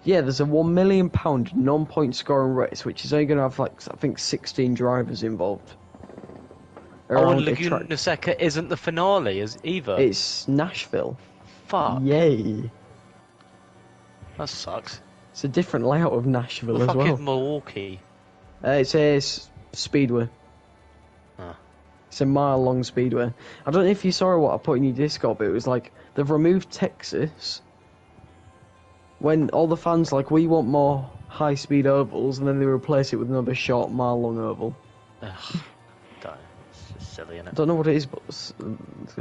Yeah, there's a £1 million non-point scoring race, which is only going to have, like, I think 16 drivers involved. Oh, and Laguna Seca isn't the finale either. It's Nashville. Fuck. Yay. That sucks. It's a different layout of Nashville as well. Fuck is Milwaukee? It's a speedway. Huh. It's a mile-long speedway. I don't know if you saw what I put in your Discord, but it was like, they've removed Texas. When all the fans like, we want more high-speed ovals, and then they replace it with another short, mile-long oval. Ugh. It's just silly, isn't it? I don't know what it is, but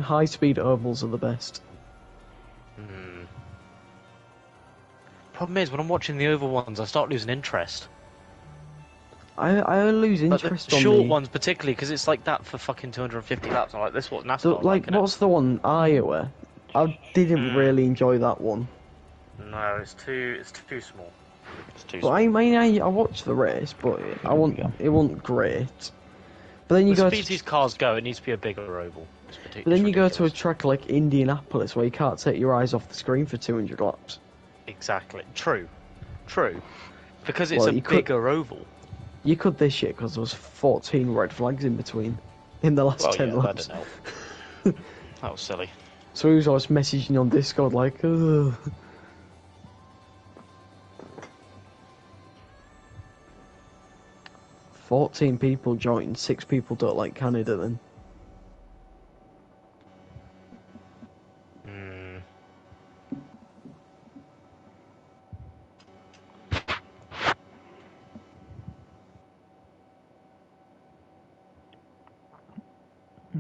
high-speed ovals are the best. Problem is, when I'm watching the oval ones, I start losing interest. I lose interest the on short ones, particularly, because it's like that for fucking 250 laps. I'm like, this what NASCAR like, what's the one, Iowa? I didn't really enjoy that one. No, it's too small. It's too small. I mean, I watched the race, but it wasn't great. But then you go speed these cars go, it needs to be a bigger oval. But then you go to a track like Indianapolis, where you can't take your eyes off the screen for 200 laps. Exactly. True. Because it's a bigger oval. You could this year because there was 14 red flags in between in the last 10 laps. That didn't help. That was silly. So he was always messaging on Discord like, ugh. "14 people joined, 6 people don't like Canada then."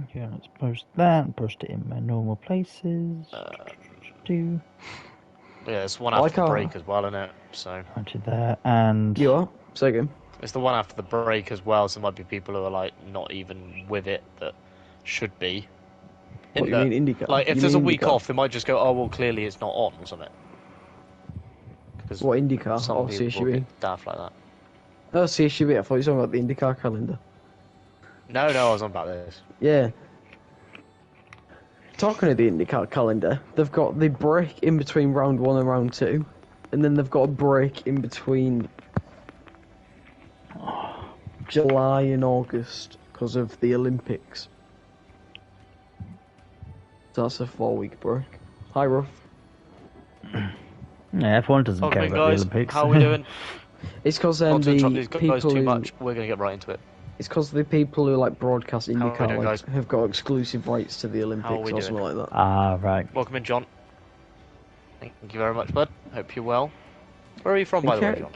Okay, let's post that and post it in my normal places. Yeah, it's one after the break as well, isn't it? So. Onto there, and... You are? Say again. It's the one after the break as well, so there might be people who are, like, not even with it that should be. What, you mean IndyCar? Like, if there's a week off, they might just go, oh, well, clearly it's not on, or something. What, IndyCar or CSGB? Daft like that. Oh, CSGB, I thought you were talking about the IndyCar calendar. No, I was on about this. Yeah. Talking of the IndyCar calendar, they've got the break in between round 1 and round 2, and then they've got a break in between July and August because of the Olympics. So that's a 4-week break. Hi, Ruff. Yeah, F1 doesn't care about the Olympics. How are we doing? It's because the people too much. We're going to get right into it. It's because the people who like broadcast IndyCar have got exclusive rights to the Olympics or something like that. Ah, right. Welcome in, John. Thank you very much, bud. Hope you're well. Where are you from, by the way, John?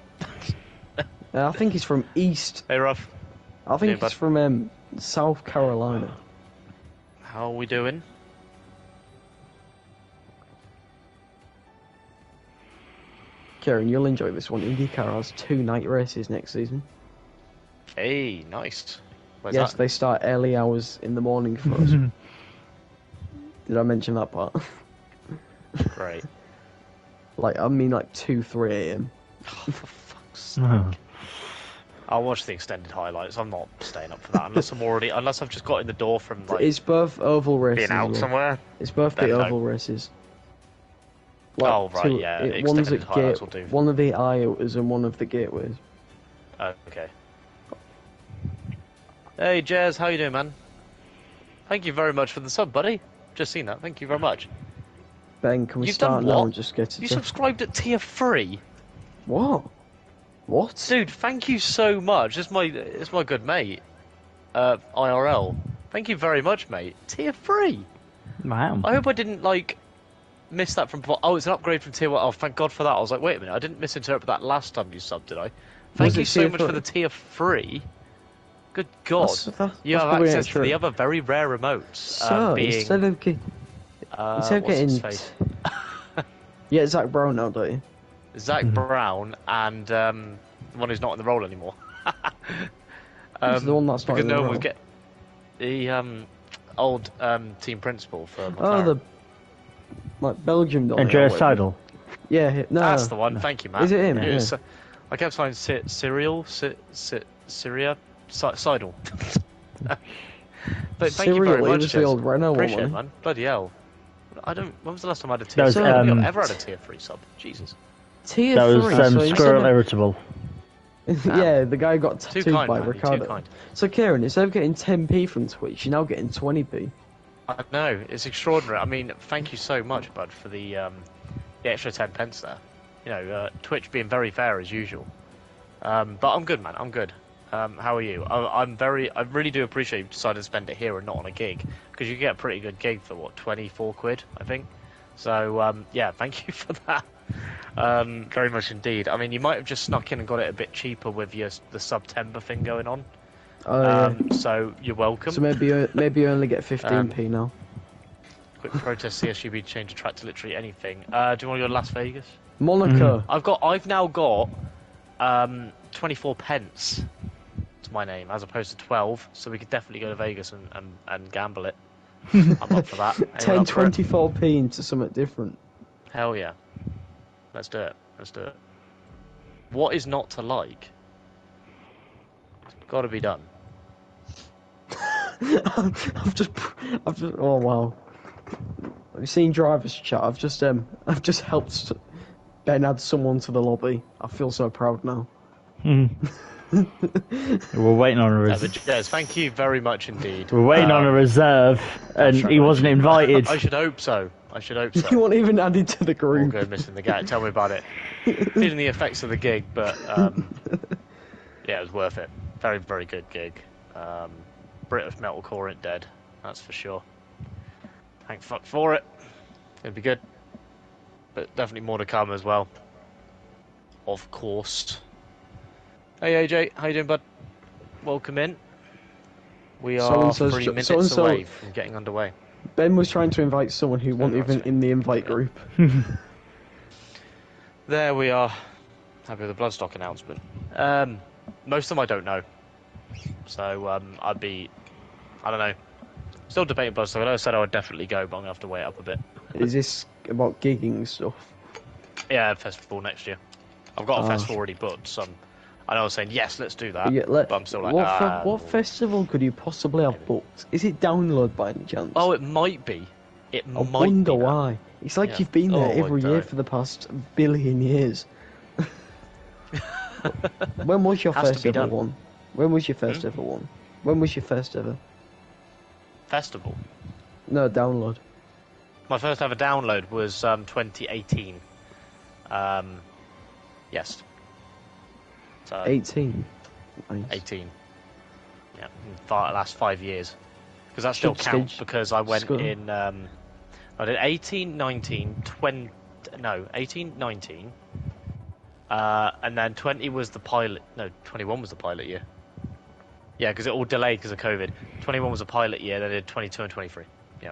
I think he's from East. Hey, Ruff. I think he's from South Carolina. How are we doing? Kieran, you'll enjoy this one. IndyCar has 2 night races next season. Hey, nice. Where's yes, that? They start early hours in the morning for us. Did I mention that part? Great. Like, I mean like 2, 3 a.m. Oh, for fuck's sake. I'll watch the extended highlights. I'm not staying up for that unless I've just got in the door from like. It's both oval races. Being out somewhere. It's both the oval races. Like, oh right, yeah. One's at one of the Iowas and one of the gateways. Okay. Hey Jazz, how you doing, man? Thank you very much for the sub, buddy. Just seen that. Thank you very much. Ben, can we start now and just get it? You subscribed at tier 3. What? What? Dude, thank you so much. It's my good mate. IRL. Thank you very much, mate. Tier 3. Wow. I hope I didn't like miss that from. Oh, it's an upgrade from tier 1. Oh, thank God for that. I was like, wait a minute, I didn't misinterpret that last time you subbed, did I? Thank you so much for the tier 3. Good God. You have access to the other very rare remotes. So, instead of getting... Yeah, Zach Brown now, don't you? Zach Brown and the one who's not in the role anymore. He's the one that's not in the role. No one would get the old team principal for McLaren. Oh, the like Belgium guy. Andreas Seidel. Yeah, no. That's the one. No. Thank you, man. Is it him? Yeah. I kept saying Syria. Seidel. But thank you very much. The old Renault Appreciate one. It, man. Bloody hell. When was the last time I had a tier 3? I don't think I've ever had a tier 3 sub. Jesus. Tier That was 3. So Squirrel Irritable. yeah, the guy got Too tattooed kind, by Andy, Ricardo. too kind. So Kieran, instead of getting 10p from Twitch, you're now getting 20p. I know, it's extraordinary. I mean, thank you so much, bud, for the extra 10 pence there. You know, Twitch being very fair as usual. But I'm good, man. I'm good. How are you? I really do appreciate you decided to spend it here and not on a gig, because you get a pretty good gig for what, 24 quid, I think. So yeah, thank you for that. Very much indeed. I mean, you might have just snuck in and got it a bit cheaper with the September thing going on. Yeah. So you're welcome. So maybe you only get 15p now. Quick protest: CSGB change the track to literally anything. Do you want to go to Las Vegas? Monaco. I've now got 24 pence to my name as opposed to 12, so we could definitely go to Vegas and gamble it. I'm up for that. 10.24p into something different. Hell yeah. Let's do it. Let's do it. What is not to like? It's got to be done. I've just. Oh wow. Have you seen Driver's Chat? I've just helped Ben add someone to the lobby. I feel so proud now. We're waiting on a reserve. Yes, thank you very much indeed. We're waiting on a reserve, and he wasn't invited. I should hope so. I should hope so. You weren't even added to the group. All good, missing the gate. Tell me about it. Feeling the effects of the gig, but yeah, it was worth it. Very, very good gig. British metalcore ain't dead, that's for sure. Thank fuck for it. It'd be good, but definitely more to come as well. Of course. Hey AJ, how you doing, bud? Welcome in. We are 3 minutes away from getting underway. Ben was trying to invite someone who wasn't even in the invite group. There we are. Happy with the Bloodstock announcement. Most of them I don't know. So I don't know. Still debating Bloodstock. I know I said I would definitely go, but I'm going to have to wait up a bit. Is this about gigging stuff? Yeah, festival next year. I've got a festival already booked, so I know I was saying, yes, let's do that, but I'm still like, what festival could you possibly have booked? Is it Download by any chance? Oh, it might be. I wonder why. It's like you've been there every year for the past billion years. When was your first ever one? When was your first ever one? When was your first ever? Festival? No, Download. My first ever download was 2018. Yes. So 18. Nice. 18. Yeah, last 5 years. Because that still counts because I went in. I did 18, 19, 20. No, 18, 19. And then 20 was the pilot. No, 21 was the pilot year. Yeah, because it all delayed because of COVID. 21 was a pilot year, then I did 22 and 23. Yeah.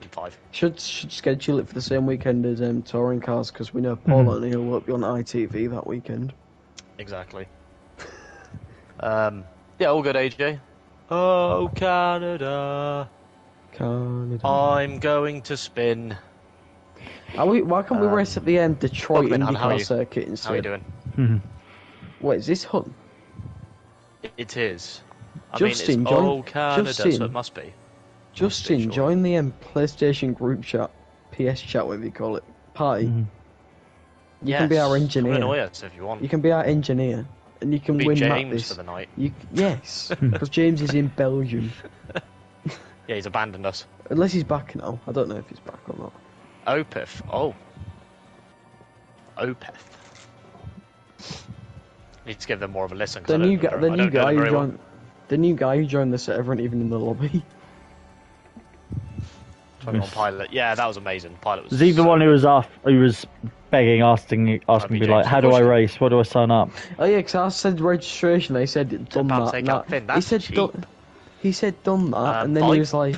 And 5. Should schedule it for the same weekend as Touring Cars, because we know Paul and he'll work on ITV that weekend. Exactly. Yeah, all good, AJ. Oh, Canada. Canada. I'm going to spin. Why can't we race at the Detroit IndyCar circuit instead? How are you doing? Wait, is this Hunt? It is. Justin, it's join Canada, Justin, so it must be. Justin, join the PlayStation group chat, PS chat, whatever you call it, party. You can be our engineer. Come annoy us if you want. You can be our engineer, and you can win James for the night. Yes, because James is in Belgium. Yeah, he's abandoned us. Unless he's back now. I don't know if he's back or not. Opeth. Oh. Opeth. Need to give them more of a listen. The new guy who joined the server and even in the lobby. 21 Pilot. Yeah, that was amazing. Pilot was. Is he the one who was begging, asking me, like, how do I race? What do I sign up? Oh yeah, because I said registration. They said done that. He said done that, and then he was like,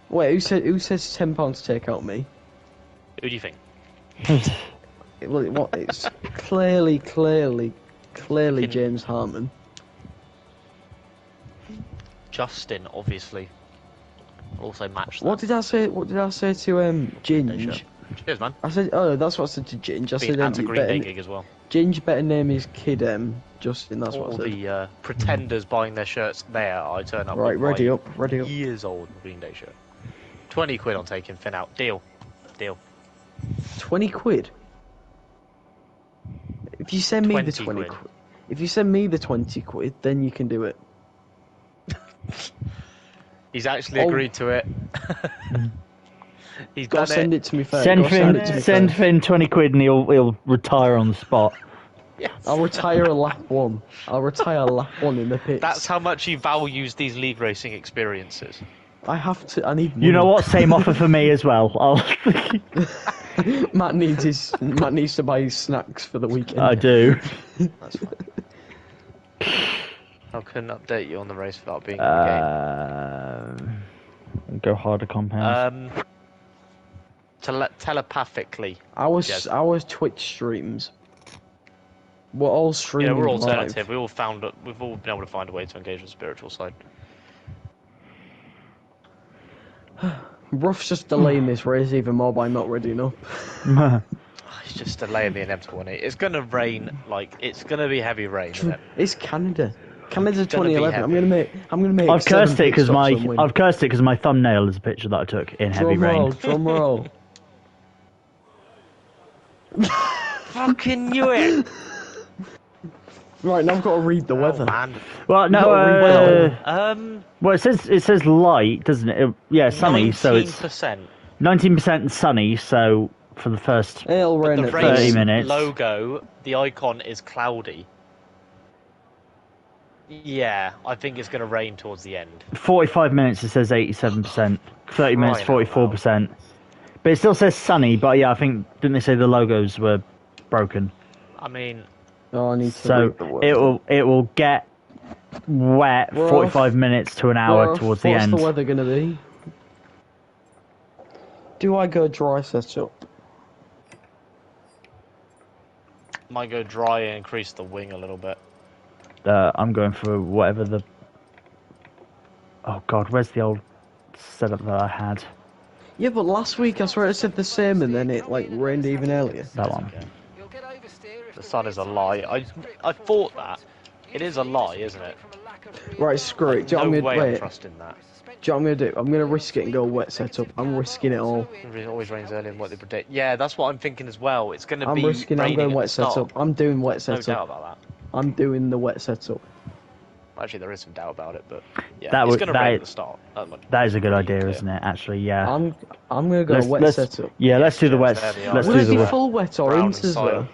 "Wait, who says £10 to take out me?" Who do you think? Well, it's clearly James Harmon. Justin, obviously. Also matched that. What did I say to Ginge? Cheers, man. I said, oh, that's what I said to Ginge. I said, that's a Green Day gig as well. Ginge better name his kid Justin. That's what I said. All the pretenders buying their shirts there. I turn up. Right, ready up. Years old Green Day shirt. 20 quid on taking Finn out. Deal. 20 quid. If you send me the 20 quid. If you send me the 20 quid, then you can do it. He's actually agreed to it. He's got to send it to me first. Send Finn 20 quid and he'll retire on the spot. Yes. I'll retire lap 1. I'll retire lap 1 in the pits. That's how much he values these league racing experiences. I have to. I need money. You know what? Same offer for me as well. Matt needs to buy his snacks for the weekend. I do. That's fine. I couldn't update you on the race without being in the game. Go harder compounds. Telepathically. Our Twitch streams. We're all streaming. Yeah, we're alternative. Live. We've all been able to find a way to engage with the spiritual side. Ruff's just delaying this race even more by not readying up. He's just delaying the inevitable. It's gonna rain. It's gonna be heavy rain. Isn't it? It's Canada. Canada 2011. I'm gonna make. I've cursed it because my thumbnail is a picture that I took in heavy rain. Drum roll. Fucking knew it. Right, now I've got to read the weather. Man. Well, no. Well, it says light, doesn't it? Yeah, sunny. 19%. So it's 19% sunny. So for the first it'll rain at 30 minutes. Logo, the icon is cloudy. Yeah, I think it's going to rain towards the end. 45 minutes. It says 87%. 30 minutes, 44%. But it still says sunny. But yeah, I think didn't they say the logos were broken? I mean. Oh, I need to read the weather. it will get wet 45 minutes to an hour towards the end. What's the weather going to be? Do I go dry setup? Might go dry and increase the wing a little bit. I'm going for whatever the... Oh god, where's the old setup that I had? Yeah, but last week I swear it said the same and then it rained even earlier. That one. Okay. The sun is a lie. I thought that. It is a lie, isn't it? Right, screw it. Do you know what I'm way I'm wait. trusting that. Do you know what I'm going to do? I'm going to risk it and go wet setup. I'm risking it all. It always rains early in what they predict. Yeah, that's what I'm thinking as well. It's going to be risking raining I'm going wet setup. I'm doing wet setup. No doubt about that. I'm doing the wet setup. Actually, there is some doubt about it, but yeah, it's going to rain at the start. That is a good idea, isn't it? Actually, yeah. I'm going to go wet setup. Yeah, let's do the wet. Let's do the wet. Full wet or inters though?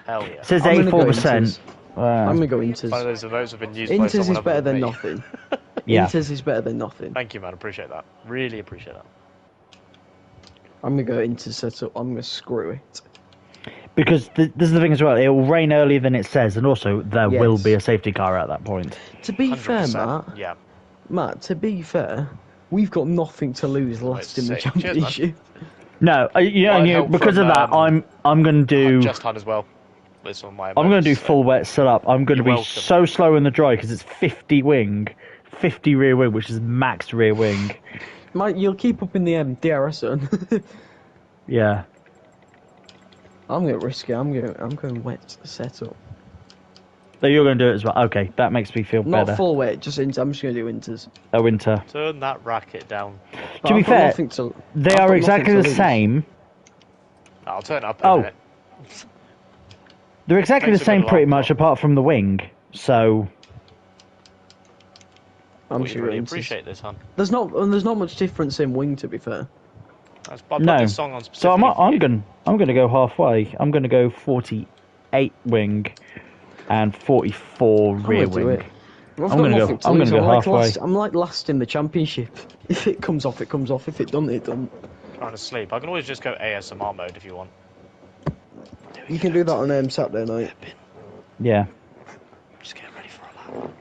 Hell yeah. It says 84%. I'm gonna go inters. One of those votes have been used inters by is better than nothing. Yeah. Inters is better than nothing. Thank you, man. Appreciate that. Really appreciate that. I'm gonna go inters setup. I'm gonna screw it. Because this is the thing as well. It will rain earlier than it says, and also there will be a safety car at that point. To be fair, Matt. Matt, to be fair, we've got nothing to lose last in the championship. No, because of that, I'm going to do. I'm just had as well. I'm going to do full wet setup. I'm going to be so slow in the dry because it's 50 wing, 50 rear wing, which is max rear wing. Mate, you'll keep up in the DRS zone. Yeah. I'm going to risk it. I'm going wet setup. So you're going to do it as well. Okay, that makes me feel better. Not full wet, just inters. I'm just going to do inters. A winter. Turn that racket down. To be fair, they are exactly the same. I'll turn up in a minute. They're exactly the same pretty much, apart from the wing. So I'm sure really appreciate this, hon. There's not much difference in wing, to be fair. No. So I'm going to go halfway. I'm going to go 48 wing and 44 rear wing. I'm going to go halfway. I'm like last in the championship. If it comes off, it comes off. If it doesn't, it doesn't. Trying to sleep. I can always just go ASMR mode if you want. You can do that on Saturday night. Yeah. Just getting ready for a lap.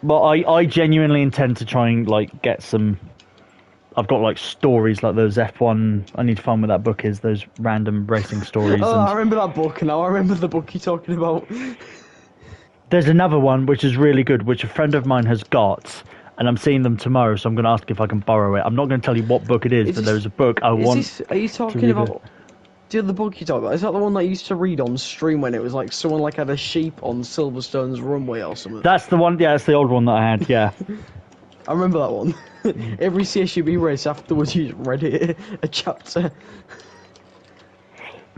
Well, I genuinely intend to try and get some. I've got stories like those F1. I need to find where that book is. Those random racing stories. I remember that book now. I remember the book you're talking about. There's another one which is really good, which a friend of mine has got, and I'm seeing them tomorrow. So I'm going to ask if I can borrow it. I'm not going to tell you what book it is, but there's a book I want. Are you talking about? The other book you talk about, is that the one that I used to read on stream when it was someone had a sheep on Silverstone's runway or something? That's the one, yeah, that's the old one that I had, yeah. I remember that one. Every CSGB race afterwards you read it, a chapter.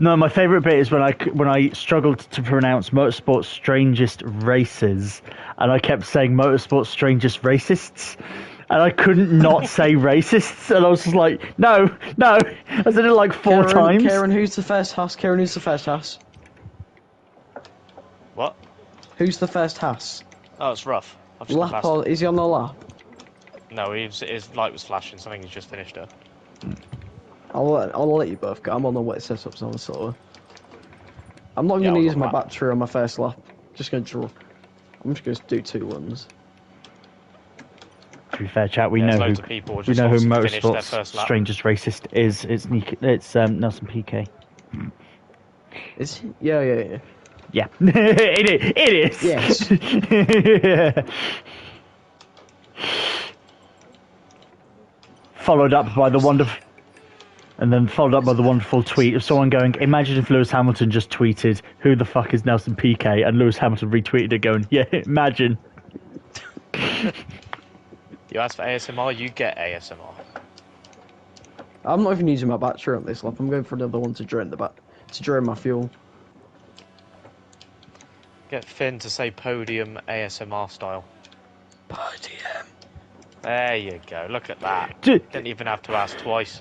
No, my favourite bit is when I struggled to pronounce Motorsport's strangest races, and I kept saying Motorsport's strangest racists, and I couldn't not say racists, and I was just like, no, I said it like four times. Karen, who's the first Haas? Karen, who's the first Haas? What? Who's the first Haas? Oh, it's rough. Lap or is he on the lap? No, his light was flashing, so I think he's just finished it. I'll let you both go. I'm on the wet setups on the sort. I'm not going to use my battery on my first lap. Just going to draw. I'm just going to do 2 runs. To be fair, chat, we know who Motorsport's strangest racist is. It's Nelson Piquet. Is he? Yeah. Yeah, it is. Yes. Followed up by the wonderful tweet of someone going, imagine if Lewis Hamilton just tweeted, who the fuck is Nelson Piquet? And Lewis Hamilton retweeted it going, yeah, imagine. You ask for ASMR, you get ASMR. I'm not even using my battery on this lap. I'm going for another one to drain my fuel. Get Finn to say podium ASMR style. Podium. There you go. Look at that. Didn't even have to ask twice.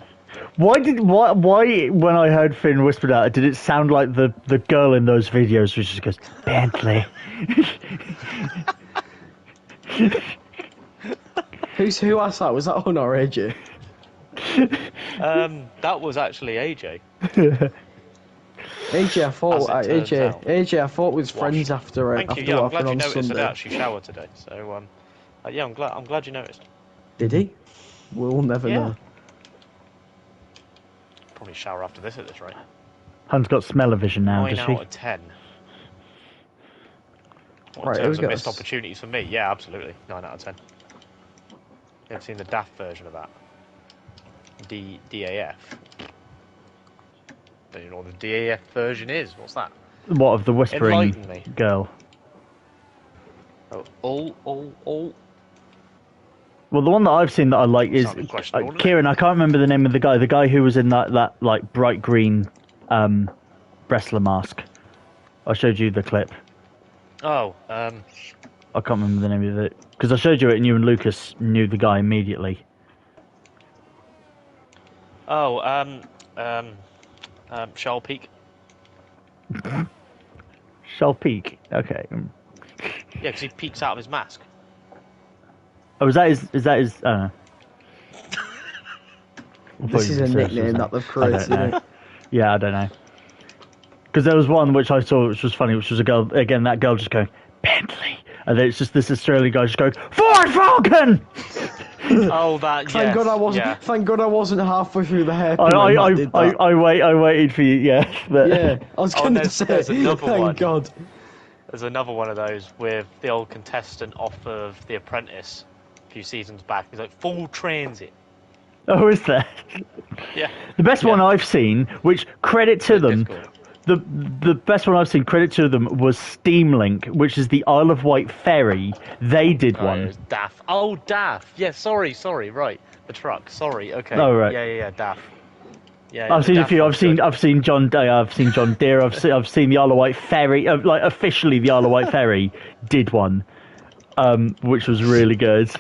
Why when I heard Finn whisper that, did it sound like the girl in those videos which just goes, Bentley? Who asked that? Was that Honor or AJ? That was actually AJ. AJ, I thought was friends after. Thank you. Yeah, I'm glad you noticed that I actually showered today. So, yeah, I'm glad you noticed. Did he? We'll never know. Probably shower after this at this rate. Hunt's got smell-o-vision now, does she? 9 out of 10. What, in terms of missed opportunities for me? Yeah, absolutely. 9 out of 10. You ever seen the DAF version of that? DAF. Don't you know what the DAF version is? What's that? What, of the whispering girl? Oh. Well, the one that I've seen that I like is Kieran. I can't remember the name of the guy who was in that like bright green wrestler mask. I showed you the clip. Oh, I can't remember the name of it because I showed you it, and you and Lucas knew the guy immediately. Oh, Charles Peak. Charles Peak. Okay. Yeah, because he peeks out of his mask. Oh, is that his? I don't know. This is a nickname that they've created. Yeah, I don't know. Because there was one which I saw which was funny, which was a girl. Again, that girl just going Bentley, and then it's just this Australian guy just going Ford Falcon. Oh, that. Thank God I wasn't. Yeah. Thank God I wasn't halfway through the hairpin. I waited for you. Yeah, but... yeah. I was going to say. There's another thank one. God. There's another one of those with the old contestant off of The Apprentice a few seasons back. He's like full transit. Oh, is there? Yeah. The best one I've seen, which credit to them. The best one I've seen, credit to them, was Steamlink, which is the Isle of Wight ferry. They did one. It was DAF. Oh, DAF. Yeah, sorry, right. The truck. Sorry. Okay. Oh, right. Yeah, DAF. Yeah, I've seen a few. I've seen John Deere. I've seen the Isle of Wight ferry. Like officially, the Isle of Wight ferry did one, which was really good.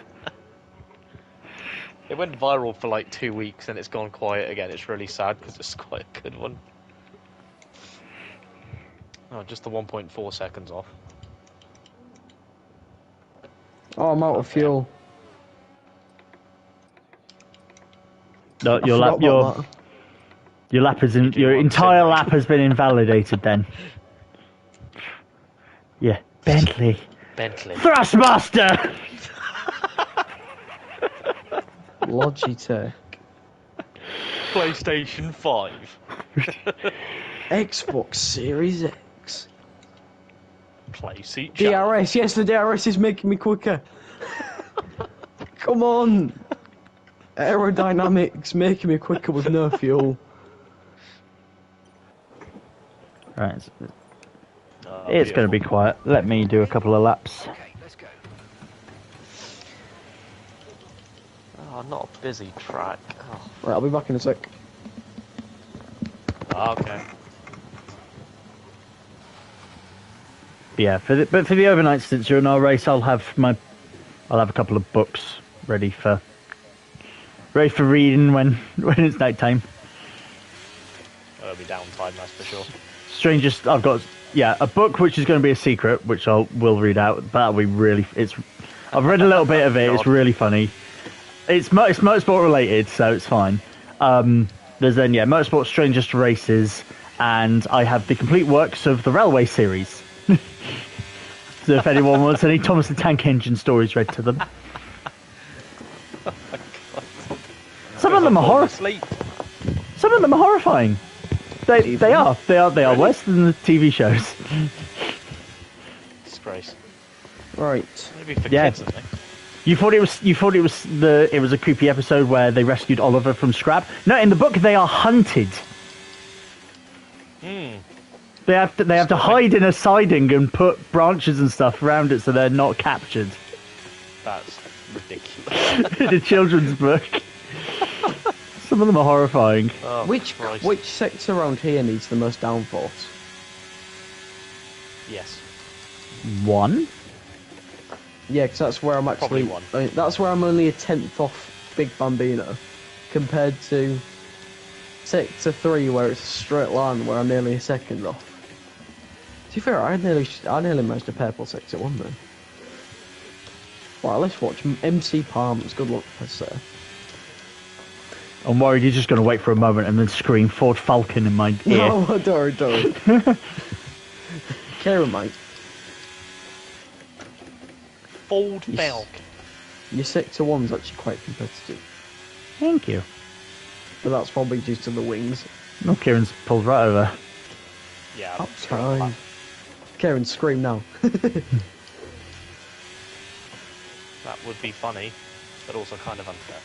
It went viral for like 2 weeks and it's gone quiet again. It's really sad because it's quite a good one. Oh, just the 1.4 seconds off. Oh, I'm out of fuel. No, your lap is in. Your entire lap has been invalidated. Then. Yeah, Bentley. Thrustmaster. Logitech. PlayStation 5. Xbox Series X. Play seat. DRS. Yes, the DRS is making me quicker. Come on. Aerodynamics making me quicker with no fuel. Right. It's going to be quiet. Let me do a couple of laps. Okay, let's go. Oh, not a busy track. Oh. Right, I'll be back in a sec. Okay. Yeah, for the overnight stints during our race, I'll have a couple of books ready for reading when it's night time. It'll be downtime, that's for sure. Strangest, I've got a book which is going to be a secret, which will read out. That'll be really. I've read a little bit of it. It's really funny. It's motorsport related, so it's fine. There's then motorsport strangest races, and I have the complete works of the railway series. So if anyone wants any Thomas the Tank Engine stories read to them. Oh my God. Some of them are horrifying. Some of them are horrifying. They are really? Worse than the TV shows. Disgrace. Right. Maybe for kids, I think. You thought it was a creepy episode where they rescued Oliver from scrap. No, in the book they are hunted. They have to hide in a siding and put branches and stuff around it so they're not captured. That's ridiculous. In a children's book. Some of them are horrifying. Oh, which sector around here needs the most downforce? Yes. 1. Yeah, because that's where I'm actually. One. I mean, that's where I'm only a tenth off Big Bambino, compared to sector 3, where it's a straight line, where I'm nearly a second off. To be fair, I nearly managed a purple sector 1 then. Right, let's watch MC Palms. Good luck, sir. I'm worried you're just going to wait for a moment and then scream Ford Falcon in my ear. No, don't. Karen, mate. Ford Falcon. Your sector 1's actually quite competitive. Thank you. But that's probably due to the wings. No, Kieran's pulled right over. Yeah. Up time. Karen, scream now. That would be funny, but also kind of unfair.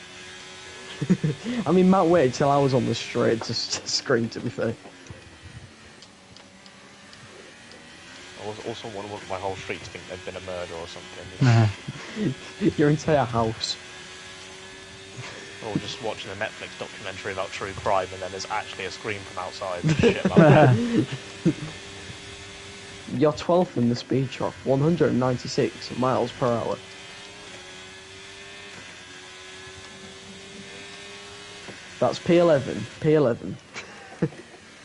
I mean, Matt waited till I was on the straight to scream, to be fair. I also want my whole street to think there'd been a murder or something. Your entire house. Or just watching a Netflix documentary about true crime and then there's actually a scream from outside. Shit like that. You're 12th in the speed trap, 196 miles per hour. That's P11. P11. Do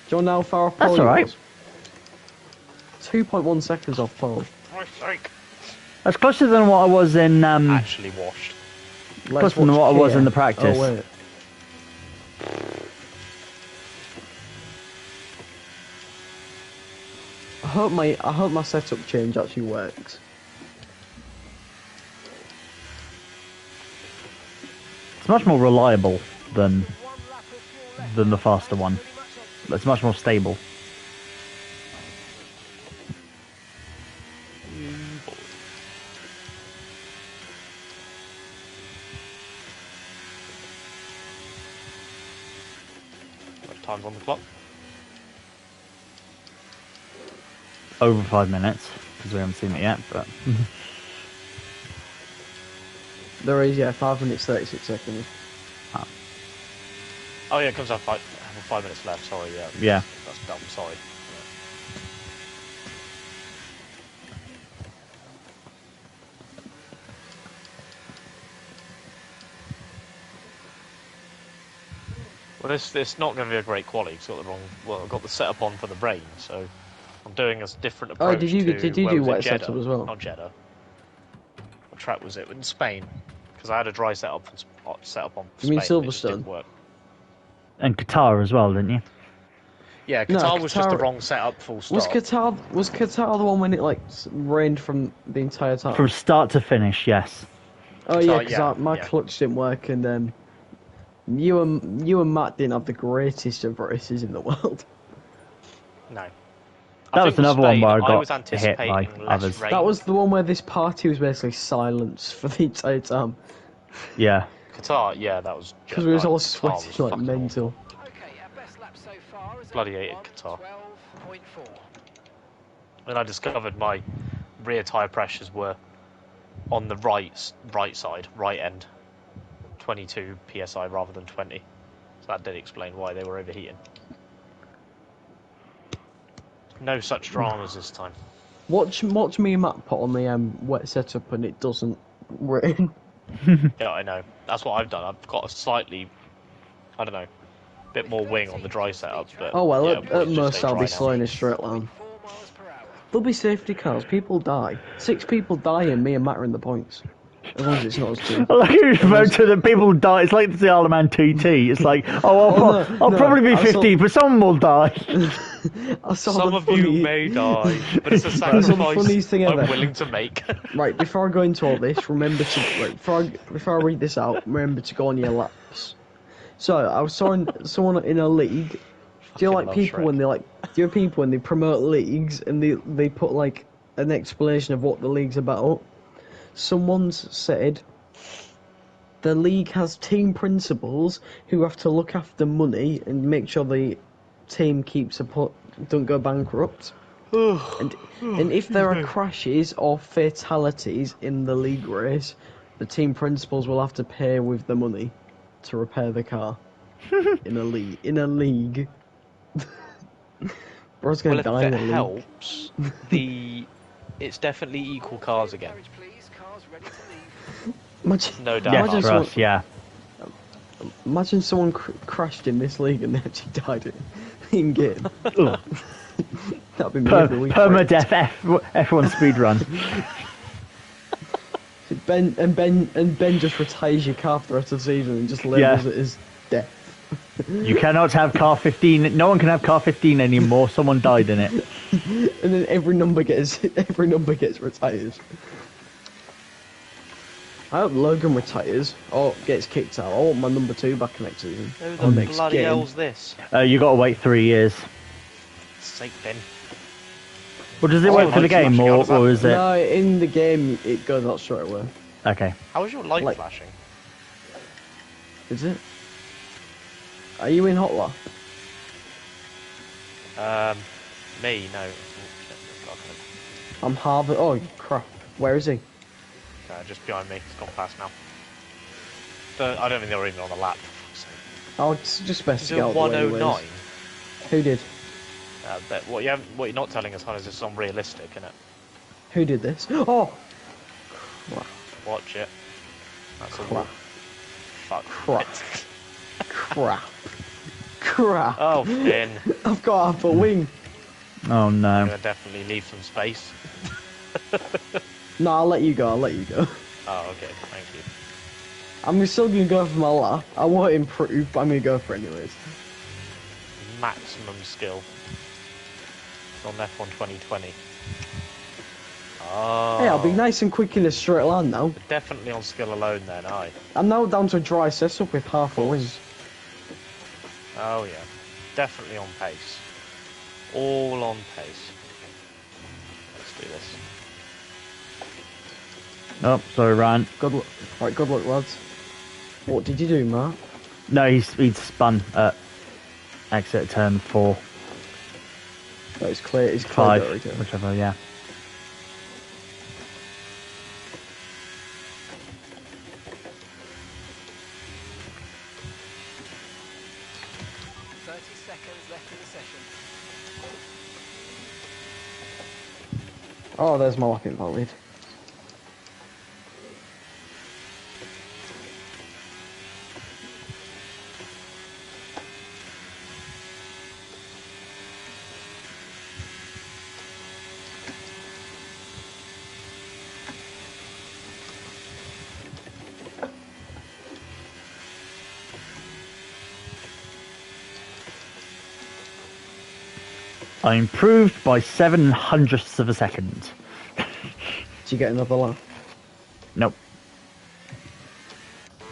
you want how far off pole? That's alright. 2.1 seconds off pole. For Christ's sake. That's closer than what I was in. Actually washed. Closer than what I was in the practice. Oh, wait. I hope my setup change actually works. It's much more reliable than the faster one. It's much more stable. Time's on the clock. Over 5 minutes, because we haven't seen it yet, but... There is, 5 minutes 36 seconds. Oh yeah, it comes out 5 minutes left, sorry, yeah. Yeah. That's dumb, sorry. Well, this not going to be a great quality. It's got the wrong. Well, I've got the setup on for the rain, so I'm doing a different approach. Oh, did you do wet setup as well? Not Jeddah. What track was it? In Spain, because I had a dry setup on Spain. You mean and it just Silverstone? didn't work. And Qatar as well, didn't you? Yeah, Qatar was just the wrong setup. Full stop. Was Qatar the one when it like rained from the entire time? From start to finish, yes. Oh Qatar, yeah, because my clutch didn't work, and you and Matt didn't have the greatest of races in the world. No. That was another one where I got was hit by others. Rain. That was the one where this party was basically silenced for the entire time. Yeah. Qatar, yeah, that was. Because we was all sweating like mental. Bloody hated Qatar. When I discovered my rear tyre pressures were on the right side, right end, 22 psi rather than 20. So that did explain why they were overheating. No such dramas this time. Watch me and Matt put on the wet setup and it doesn't rain. Yeah, I know. That's what I've done. I've got a slightly, I don't know, bit more wing on the dry setup. But oh well, yeah, at most I'll be slow in a straight line. There'll be safety cars. People die. 6 people die and me and Matt are in the points. As long as it's not us 2. I like you referred to the people die. It's like the Isle of Man TT. It's like, I'll probably be 50, but someone will die. Some of you may die, but it's a sacrifice I'm willing to make. Right, before I go into all this, remember to before I read this out, remember to go on your laps. So I was saw someone in a league. Do you like people when they do you know people when they promote leagues and they put like an explanation of what the league's about? Someone's said the league has team principals who have to look after money and make sure the team don't go bankrupt. and if there are crashes or fatalities in the league race, the team principals will have to pay with the money to repair the car. in a league. Bro's gonna die in a league. Helps, it's definitely equal cars again. Imagine, no doubt. Imagine someone crashed in this league and they actually died in game. That'd be me every week. Permadeath F1 speedrun. Ben just retires your car for the rest of the season and just labels it as death. You cannot have car 15. No one can have car 15 anymore. Someone died in it. And then every number gets retired. I hope Logan retires or gets kicked out. I want my number 2 back next season. Who the bloody hell's this? You got to wait 3 years. Sake, Ben. Well, does it wait for the game or is it? No, in the game it goes out straight away. Okay. How is your light flashing? Is it? Are you in Hotla? Me, no. I'm Harvard. Oh crap! Where is he? Just behind me. It's gone past now. I don't think they were even on the lap. Oh, it's just best to get out 109. Who did? But what you're not telling us, Hon, is it's unrealistic, isn't it? Who did this? Oh! Crap. Watch it. That's crap. Fuck. Crap. Crap. Crap. Oh, Finn. I've got half a wing. Oh no. I'm gonna definitely leave some space. No, I'll let you go. Oh, okay. Thank you. I'm still gonna go for my lap. I won't improve, but I'm gonna go for it anyways. Maximum skill. On F1 2020. Oh. Hey, I'll be nice and quick in a straight line now. Definitely on skill alone then, aye. I'm now down to a dry setup with half a wing. Oh yeah. Definitely on pace. All on pace. Let's do this. Oh, sorry, Ryan. Good luck. Right, good luck, lads. What did you do, Mark? No, he'd spun at exit turn 4. No, it's clear. It's 5, whichever, yeah. Oh, there's my lap invalid. I improved by 7/100ths of a second. Did you get another lap? Nope.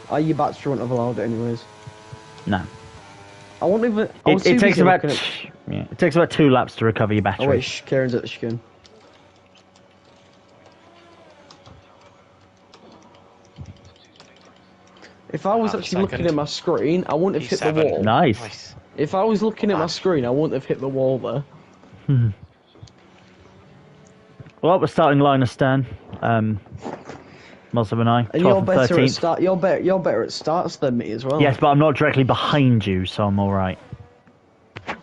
Are your battery wouldn't have allowed it anyways? No. I won't even. It takes about it takes about 2 laps to recover your battery. Oh wait, Karen's at the chicane. If I was actually looking at my screen, I wouldn't have hit the wall. Nice. If I was looking at my screen, I wouldn't have hit the wall there. Well, we're starting line astern. Muslim and I. And you're better at start. You're better at starts than me as well. Yes, but I'm not directly behind you, so I'm all right.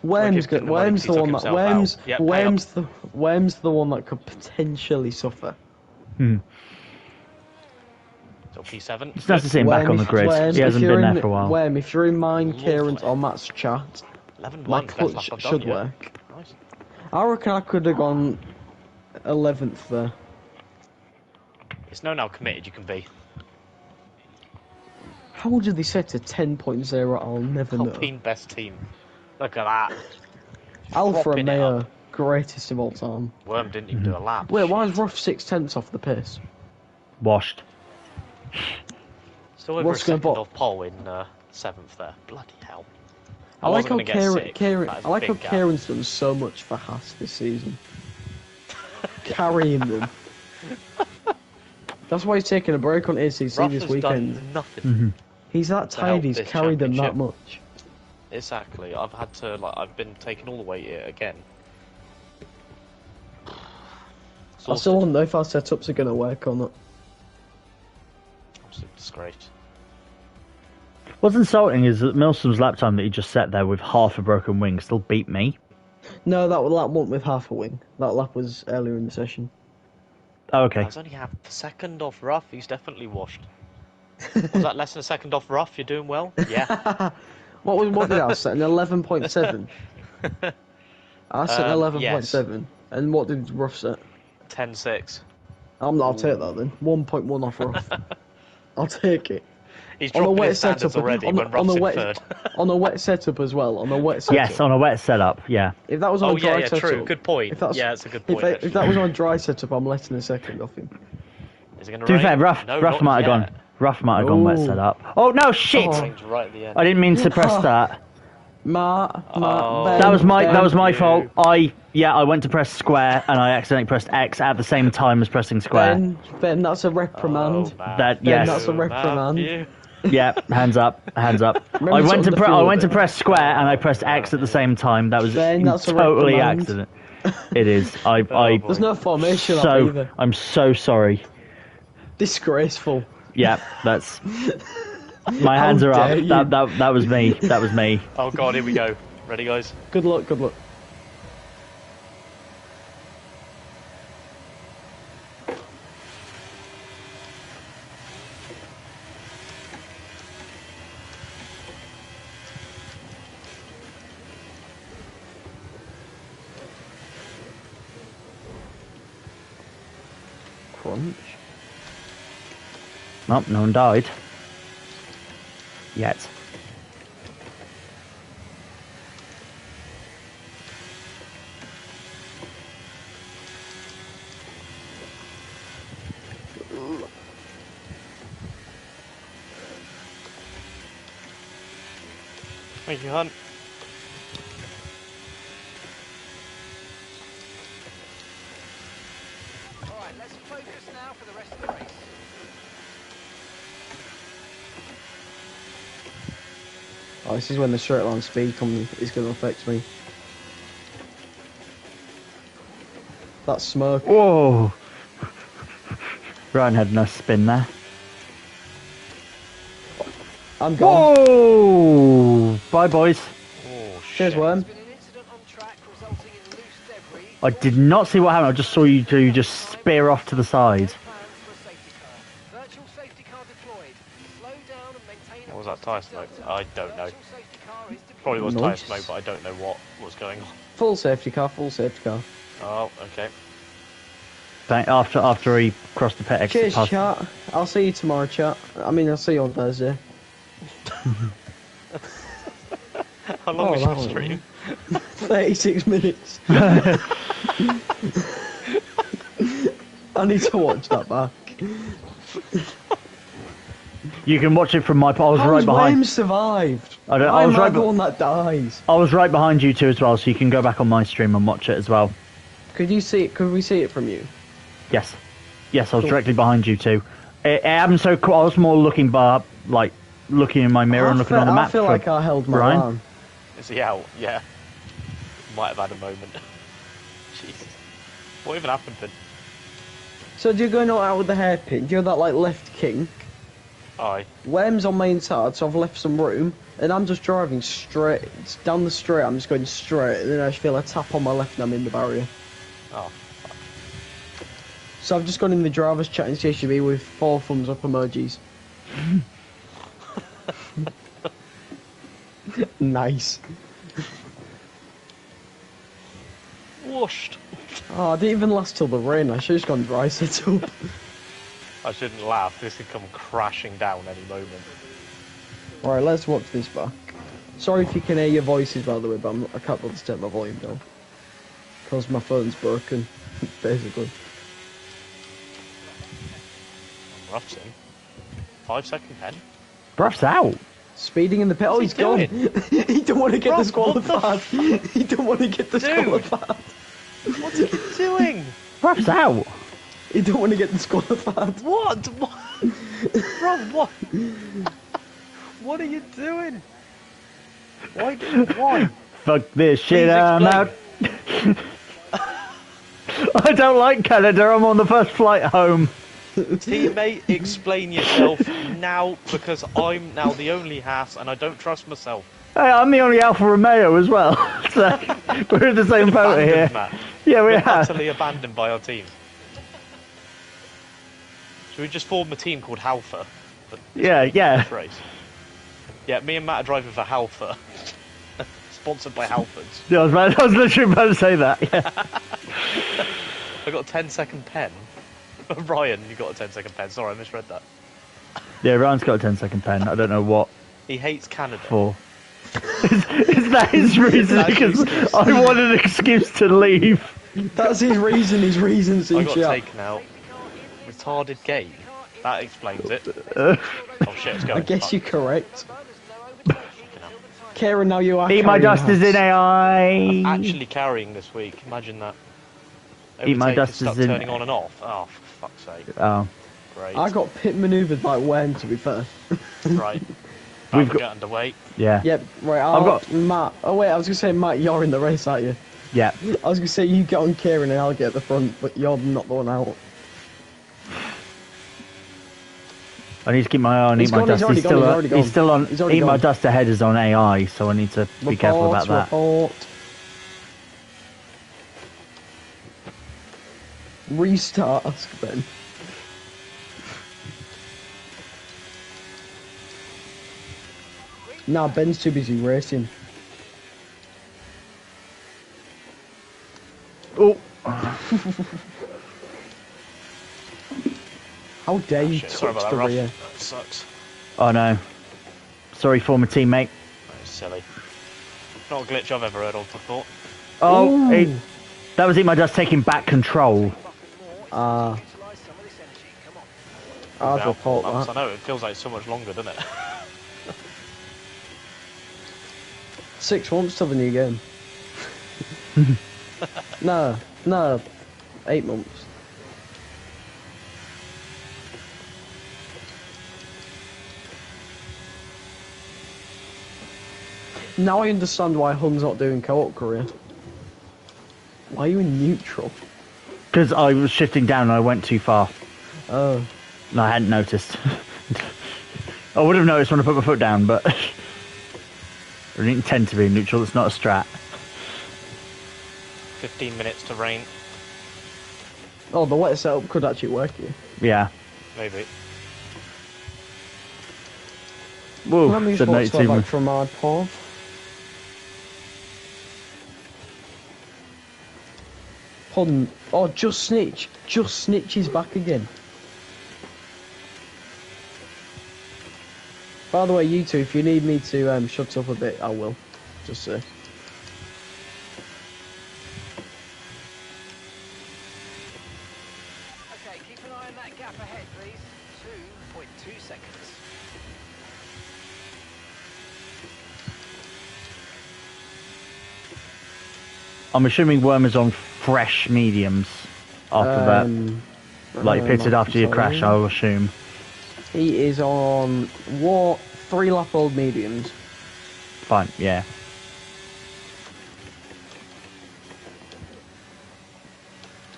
Worm's the one that Worm's the one that could potentially suffer. Hmm. So P7. It's nice to see him back on the grid. He hasn't been there for a while. Worm, if you're in mine, Kieran's or Matt's chat, 11-1, my best clutch lap I've should done yet. work. Nice. I reckon I could have gone 11th there. It's known how committed you can be. How did they set a 10.0? I'll never know. Alpine best team. Look at that. Alpha Propping it Romeo, up. greatest of all time. Worm didn't even do a lap. Wait, why is Ruff 6/10 off the pace? Washed. Still over a Ruff's gonna second bo- off pole in 7th there. Bloody hell. I like how wasn't gonna get sick. That is I a like how big gap. Kieran's done so much for Haas this season. Carrying them. That's why he's taking a break on ACC Ruff this has weekend. done nothing. Mm-hmm. He's that to help tired, he's this carried them that championship. much. Exactly. I've had to, I've been taking all the weight here again. I still don't know if our setups are going to work or not. Absolute disgrace. What's insulting is that Milsom's lap time that he just sat there with half a broken wing still beat me. No, that lap went with half a wing. That lap was earlier in the session. Oh, okay. That's only half a second off Ruff. He's definitely washed. Was that less than a second off Ruff? You're doing well? Yeah. What did I set? An 11.7? I set an 11.7. Yes. And what did Ruff set? 10-6. I'll take that then. 1.1 off Ruff. I'll take it. He's On a dropping wet his standards setup, already on when a Ruff's in wet, third. on a wet setup as well. On a wet setup. Yes, on a wet setup, yeah. If that was on Oh a dry yeah, setup, true. Good point. If that's, Yeah, it's a good point. If that was on a dry setup, I'm letting a second off him. Is it gonna To be rain? fair, Ruff No, might not have gone. yet. Ruff might have gone wet Ooh. setup. Oh no, shit! Oh. Rain's right at the end. I didn't mean to press that. Matt, Oh. Ben, That was my you. fault. I went to press square and I accidentally pressed X at the same time as pressing square. Ben, that's a reprimand. That Ben, yes. that's a reprimand. Matthew. Yeah, hands up. Remember I to went to underfeel I went to it. press square and I pressed X at the same time. That was Ben, that's a totally reprimand. accident. It is. Oh, boy. There's no formation up So either. I'm so sorry. Disgraceful. Yeah, that's. My How hands are dare up. you. That was me. That was me. Oh god, here we go. Ready, guys? Good luck, good luck. Crunch. Nope, no one died. Yet. Thank you, Hunt. Alright, let's focus now for the rest of the race. Oh, this is when the straight line speed is going to affect me. That smoke. Whoa! Ryan had a nice spin there. I'm gone. Whoa! Bye, boys. Oh Cheers, shit. Worm. There's been an incident on track resulting in loose debris. I did not see what happened. I just saw you two just spear off to the side. Plans for a safety car. Virtual safety car deployed. Slow down and maintain a What was that tyre smoke? I don't know. Virtual safety car is deployed. Probably was tyre Nice. smoke, but I don't know what was going on. Full safety car, full safety car. Oh, okay. After he crossed the pit exit Cheers, pass. chat. I'll see you tomorrow, chat. I mean, I'll see you on Thursday. How long Oh, was that your was stream? 36 minutes. I need to watch that back. You can watch it from my. I was How's right behind. Wem survived? I don't- I Why was am right the be- one that dies? I was right behind you two as well, so you can go back on my stream and watch it as well. Could you see it? Could we see it from you? Yes, yes, I was Cool. directly behind you two. It happened so cool. I was more looking looking in my mirror and looking on the map. I feel for like I held my Ryan. arm. Is he out? Yeah. Might have had a moment. Jesus. What even happened then? So do you go out with the hairpin? Do you know that like left kink? Aye. Worm's on my inside, so I've left some room, and I'm just driving straight down the straight. I'm just going straight, and then I just feel a tap on my left, and I'm in the barrier. Oh. So I've just gone in the drivers chat in CSGB with 4 thumbs up emojis. Nice. Whooshed. Oh, I didn't even last till the rain. I should have just gone dry setup. I shouldn't laugh. This could come crashing down any moment. Alright, let's watch this back. Sorry if you can hear your voices, by the way, but I can't bother to take my volume down. Because my phone's broken, basically. Rough's in. 5-second pen. Bruff's out. Speeding in the pit. Oh, he's gone. He don't want to get disqualified. He don't want to get disqualified. What's he doing? Bruff's out. He don't want to get disqualified. What? Rob, what? What are you doing? Why? Fuck this shit, Please I'm out. I don't like Canada, I'm on the first flight home. Teammate, explain yourself now, because I'm now the only Haas and I don't trust myself. Hey, I'm the only Alfa Romeo as well, so we're in the same boat here. Matt. Yeah, we We're are. utterly abandoned by our team. Should we just form a team called Halfa? Yeah. Race? Yeah, me and Matt are driving for Halfa. Sponsored by Halfords. Yeah, I was literally about to say that, yeah. I got a 10-second pen. Ryan, you got a 10-second pen. Sorry, I misread that. Yeah, Ryan's got a 10-second pen. I don't know what He hates Canada. for. Is that his reason? That's his Because excuse. I want an excuse to leave. That's his reason. His reasons. I got taken out. Retarded game. That explains it. Oh shit, it's going. I guess you're correct. Karen, now you are. Eat my carrying dusters Haas. in AI. Actually carrying this week. Imagine that. Eat my Overtake is dusters stuck in. turning on and off. Oh, for fuck's sake. Oh, Great. I got pit manoeuvred by Wen, to be fair. Right. We've We've got- got underway. yeah. Yep, right. I've got- Matt. Oh wait, I was gonna say Matt, you're in the race, aren't you? Yeah. I was gonna say you get on Kieran and I'll get at the front, but you're not the one out. I need to keep my eye on He's Eat My gone, he's Dust. already He's gone, still he's on. already gone. He's still on. He's already Eat My gone. Dust ahead is on AI, so I need to be careful about that. Report. Restart, ask Ben. Nah, Ben's too busy racing. Oh, How dare you Shit, sorry touch about the that, rear? Rob. That sucks. oh no. Sorry, former teammate. That was silly. Not a glitch I've ever heard of before. Oh, Ooh. that was Eat My Dust taking back control. Ah, Utilise some of this energy. Come on. I'd About report 4 months. that. I know, it feels like so much longer, doesn't it? 6 months till the new game. No, 8 months. Now I understand why Hun's not doing co-op career. Why are you in neutral? Because I was shifting down and I went too far. Oh. And I hadn't noticed. I would have noticed when I put my foot down, but I didn't intend to be in neutral. It's not a strat. 15 minutes to rain. Oh, the wet setup could actually work here. Yeah. Maybe. Whoa, Let me said just watch 92 that back from our pod. Pardon. Oh, Just Snitch. Just Snitch is back again. By the way, you two, if you need me to shut up a bit, I will. Just say. Okay, keep an eye on that gap ahead, please. 2.2 seconds. I'm assuming Worm is on fresh mediums after that. Like pitted after your crash, I'll assume. He is on what? 3 lap old mediums. Fine, yeah.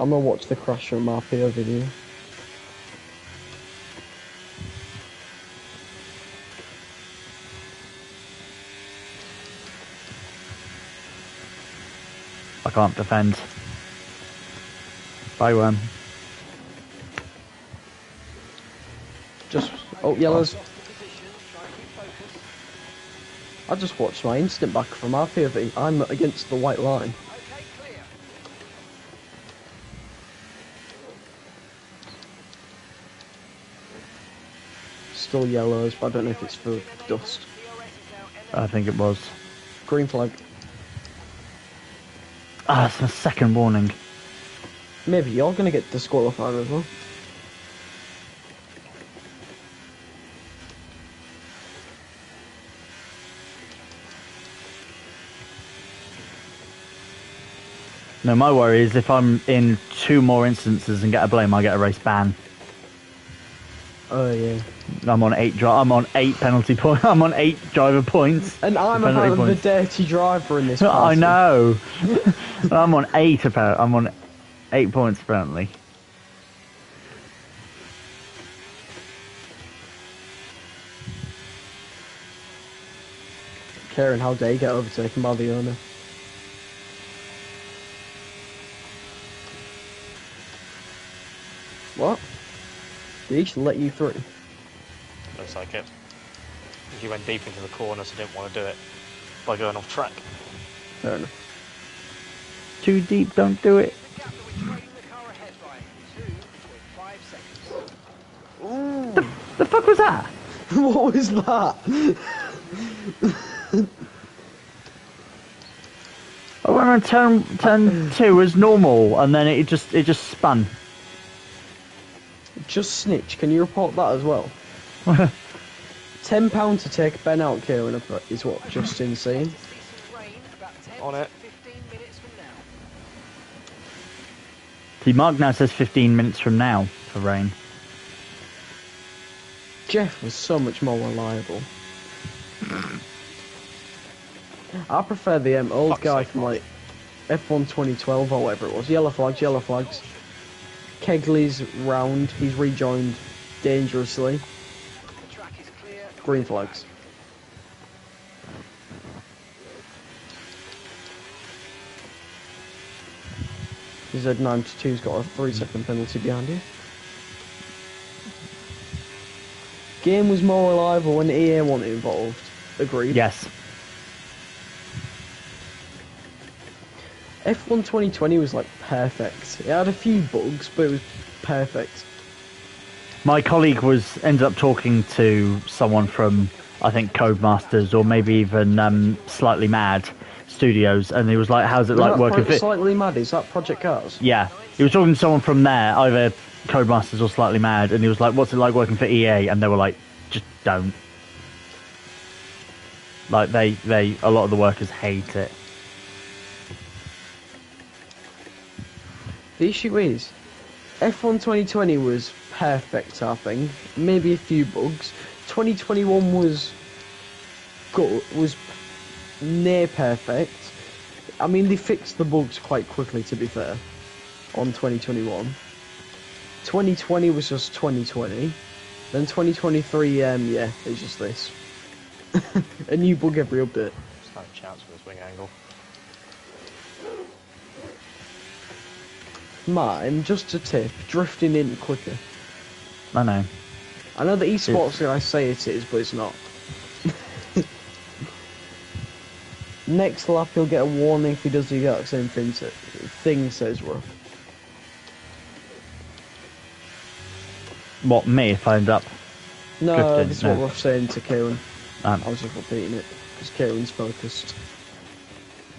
I'm gonna watch the crash from RPO video. I can't defend. Bye, worm. Just yellows. I just watched my instant back from our POV. I'm against the white line. Okay, clear. Still yellows, but I don't know if it's for dust. I think it was. Green flag. Ah, it's a second warning. Maybe you're gonna get disqualified as well. No, my worry is if I'm in 2 more instances and get a blame, I get a race ban. Oh yeah. I'm on 8 I'm on 8 penalty points. I'm on 8 driver points. And I'm apparently the dirty driver in this party. I know. I'm on 8 apparently. I'm on 8 points apparently. Karen, how dare you get overtaken by the owner? What? Did he let you through? Looks like it. He went deep into the corner, so didn't want to do it by going off track. Fair enough. Too deep, don't do it. The gap that we're trailing the car ahead by 2.5 seconds. Ooh. The fuck was that? What was that? I went on turn 2 as normal, and then it just spun. Just snitch. Can you report that as well? £10 to take Ben out, Kieran, is what? Just insane. On it. See, Mark now says 15 minutes from now for rain. Jeff was so much more reliable. I prefer the old guy from like F1 2012 or whatever it was. Yellow flags, yellow flags. Kegley's round, he's rejoined dangerously. Green flags. Z92's got a 3-second penalty behind you. Game was more reliable when EA wasn't involved. Agreed. Yes. F1 2020 was like perfect. It had a few bugs, but it was perfect. My colleague ended up talking to someone from, I think, Codemasters or maybe even Slightly Mad Studios, and he was like, "How's it like working?" Slightly Mad, is that Project Cars? Yeah, he was talking to someone from there, either Codemasters or Slightly Mad, and he was like, "What's it like working for EA?" And they were like, "Just don't." Like a lot of the workers hate it. The issue is, F1 2020 was perfect, I think. Maybe a few bugs. 2021 was good, was near perfect. I mean, they fixed the bugs quite quickly, to be fair, on 2021. 2020 was just 2020. Then 2023, yeah, it's just this. A new bug every update. There's no chance for this wing angle. Mine, just a tip, drifting in quicker. I know. I know the esports guys say it is, but it's not. Next lap he'll get a warning if he does the exact same thing, says Ruff. What, me, if I end up No, drifting? this is what Ruff's saying to Kieran. I Um, was just repeating it, because Kieran's focused.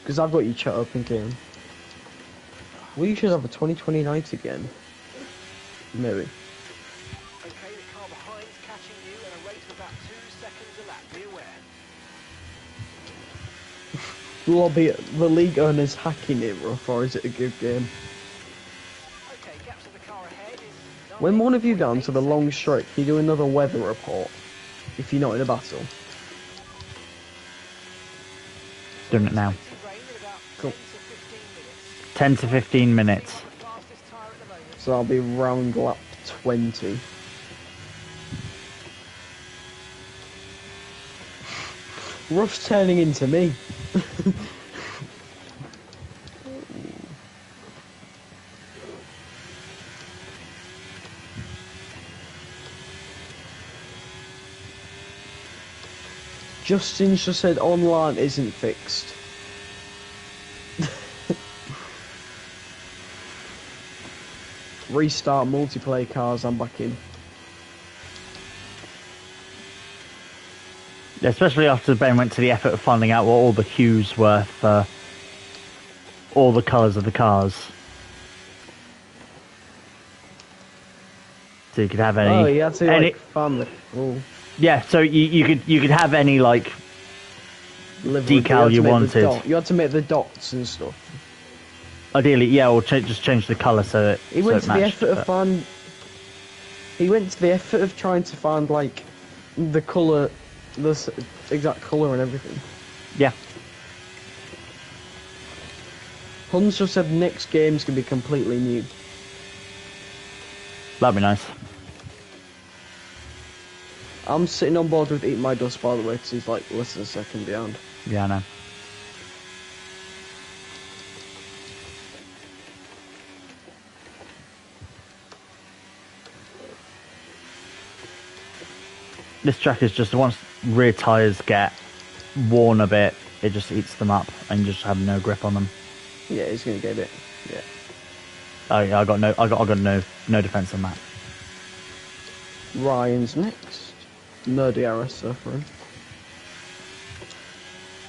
Because I've got you chat up in Kieran. We should have a 2020 night again. Maybe. Okay, the car behind's catching you at a rate of about 2 seconds a lap. Be aware. Lobby, the league owner's hacking it, Ruff, or is it a good game? Okay, gaps of the car ahead is When one of you get onto the long straight, can you do another weather report? If you're not in a battle. doing it now. Cool. 10 to 15 minutes. So I'll be round lap 20. Ruff's turning into me. Justin just said online isn't fixed. Restart multiplayer cars, I'm back in. Especially after Ben went to the effort of finding out what all the hues were for all the colours of the cars. So you could have any... Oh, you had to like find the... Oh. Yeah, so you could have any like Livery, decal you wanted. You had to make the dots and stuff. Ideally, yeah, or just change the colour so it He went to the effort but... of find. He went to the effort of trying to find like the colour, the exact colour and everything. Yeah. Hans just said next game's gonna be completely new. That'd be nice. I'm sitting on board with Eat My Dust, by the way, because he's like less than a second behind. Yeah, I know. This track is just once rear tyres get worn a bit, it just eats them up and you just have no grip on them. Yeah, he's gonna get it. Yeah. Oh yeah, I got no defense on that. Ryan's next. No DRS suffering.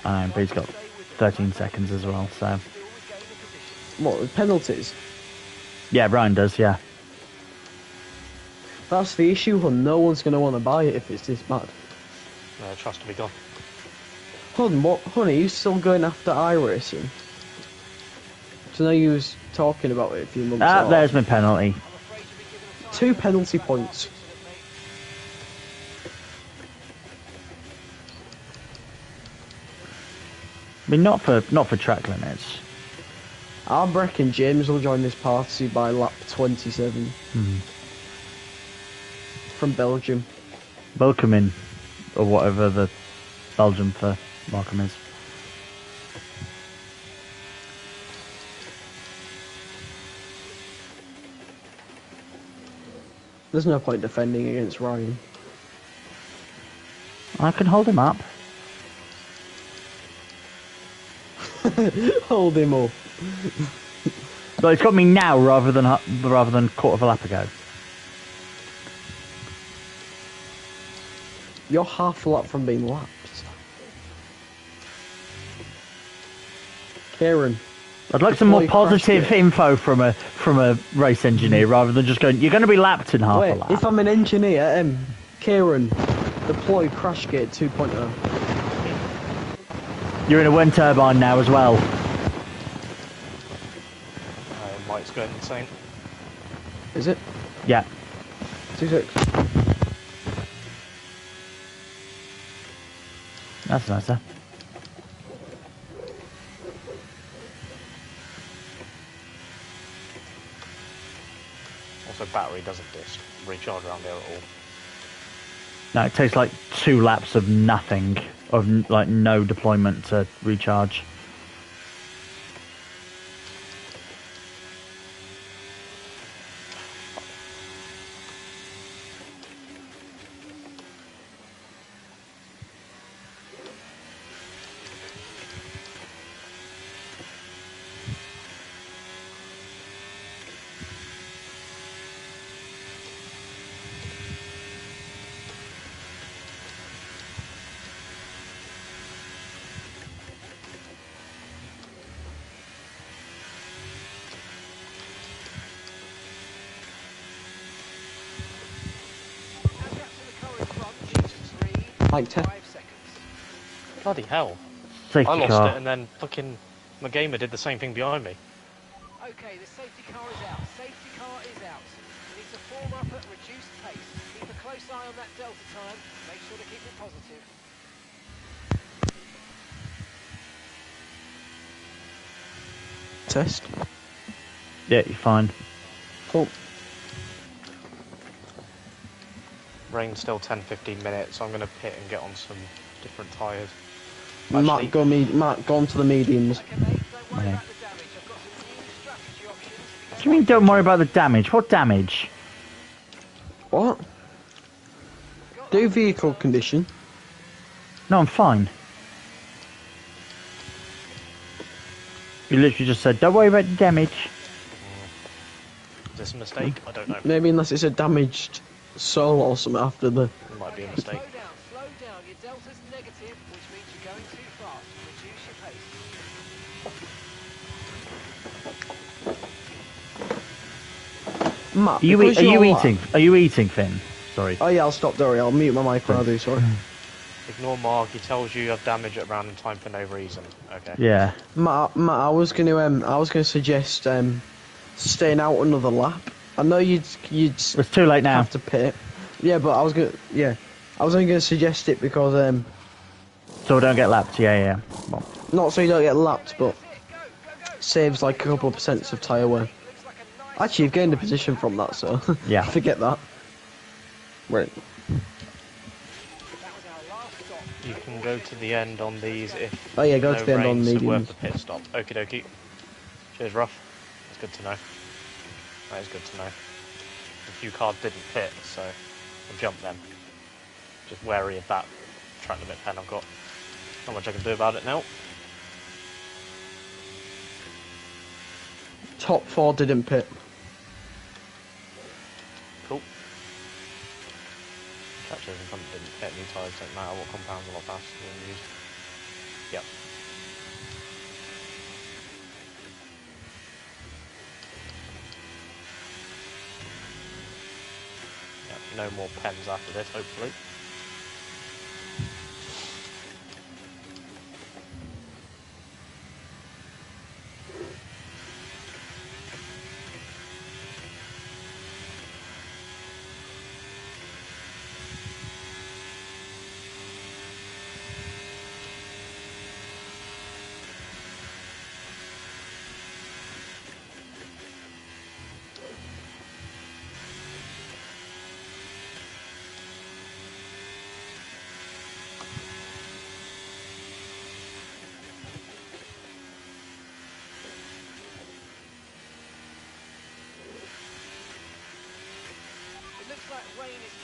But he's got 13 seconds as well, so... What, with penalties? Yeah, Brian does, yeah. That's the issue, hun. No one's going to want to buy it if it's this bad. No, trust to be gone. Hun, are you still going after iRacing? So now you was talking about it a few months ago. There's my penalty. 2 penalty points. I mean, not for track limits. I reckon James will join this party by lap 27. From Belgium. Welcome in, or whatever the Belgium for welcome is. There's no point defending against Ryan. I can hold him up. Hold him up. But it's got me now rather than quarter of a lap ago. You're half a lap from being lapped. Kieran. I'd like some more positive info from a race engineer rather than just going, you're going to be lapped in half a lap. If I'm an engineer, Kieran, deploy crash gate 2.0. You're in a wind turbine now as well. Mike's going insane. Is it? Yeah. 2.6. That's nicer. Also, battery doesn't recharge around here at all. No, it takes like 2 laps of nothing, of like no deployment to recharge. Like 10. Bloody hell. Safety I lost car. it and then fucking my gamer did the same thing behind me. Okay, the safety car is out. Safety car is out. You need to form up at reduced pace. Keep a close eye on that delta time. Make sure to keep it positive. Test. Yeah, you're fine. Cool. Rain's still 10-15 minutes, so I'm going to pit and get on some different tyres. Matt, go on to the mediums. Okay, mate, don't worry Okay. about the damage. I've got some new strategy options. What do you mean don't worry about the damage? What damage? What? Do vehicle condition. No, I'm fine. You literally just said, don't worry about the damage. Is this a mistake? I don't know. Maybe unless it's a damaged soul or something after the... It might be a mistake. Slow down. Your delta's negative, which means you're going too fast. Reduce your pace. Matt, Are you eating, Finn? Sorry. Oh yeah, I'll stop, Dory. I'll mute my mic when I do, sorry. Ignore Mark, he tells you have damage at random time for no reason. Okay. Yeah. Matt, I was gonna suggest staying out another lap. I know you'd It's too late now. have to pit. Yeah, but I was only gonna suggest it because So we don't get lapped. Yeah. Well, not so you don't get lapped, but saves like a couple of percents of tyre wear. Actually, you've gained a position from that, so yeah. forget that. Right. You can go to the end on these if Oh yeah, go no to the end on rain's mediums. worth the pit stop. Okie dokie. Cheers, Ruff. That's good to know. That is good to know. A few cars didn't pit, so I'll jump them. Just wary of that track limit pen I've got. Not much I can do about it now. Top 4 didn't pit. Cool. Tractors in front didn't pit, new tyres don't matter what compounds a lot faster than used. Yep. No more pens after this, hopefully.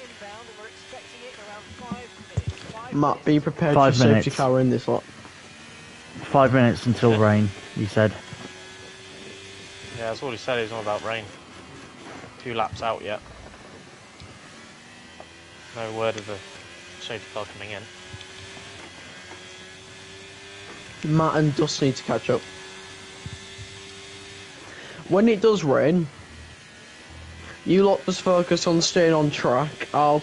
Inbound, and we're expecting it in around 5 minutes. Matt, be prepared 5 for minutes. safety car in this lot. 5 minutes until rain, you said. Yeah, that's all he said, he's on about rain. 2 laps out yet. No word of the safety car coming in. Matt and Dust need to catch up. When it does rain, you lot just focus on staying on track. I'll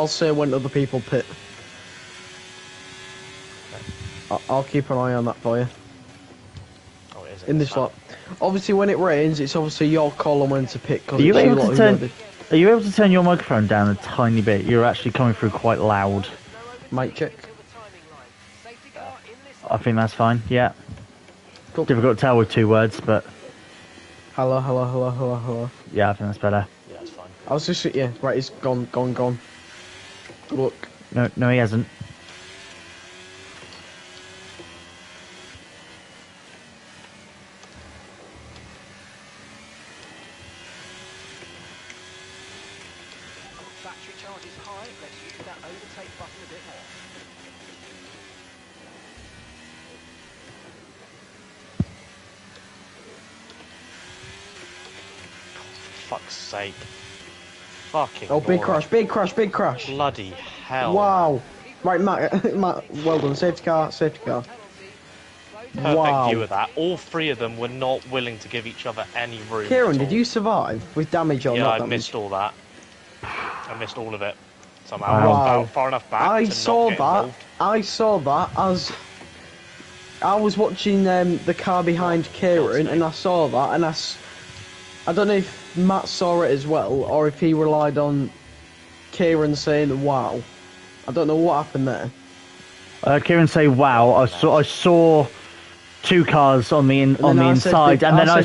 say when other people pit. I'll keep an eye on that for you. Oh, it is In this lot. Obviously, when it rains, it's obviously your call on when to pit. Are you able to turn your microphone down a tiny bit? You're actually coming through quite loud. Mic check. I think that's fine, yeah. Cool. Difficult to tell with 2 words, but... Hello, hello, hello, hello, hello. Yeah, I think that's better. Yeah, that's fine. I was just, yeah, right, he's gone. Good luck. No, he hasn't. Battery charge is high. Let's use that overtake button a bit more. Fuck's sake. Fucking Oh, big moron. crash, big crash. Bloody hell. Wow. Right, Matt, well done. Safety car. Perfect Wow. view of that. All 3 of them were not willing to give each other any room. Kieran, at did all. you survive with damage or Yeah, not I damage? missed all that. I missed all of it. Somehow Wow. I was about far enough back I to saw not get that. involved. I saw that as I was watching the car behind Kieran, and I saw that, and I don't know if Matt saw it as well, or if he relied on Kieran saying "wow." I don't know what happened there. Kieran say, "Wow!" I saw 2 cars on the inside, and then I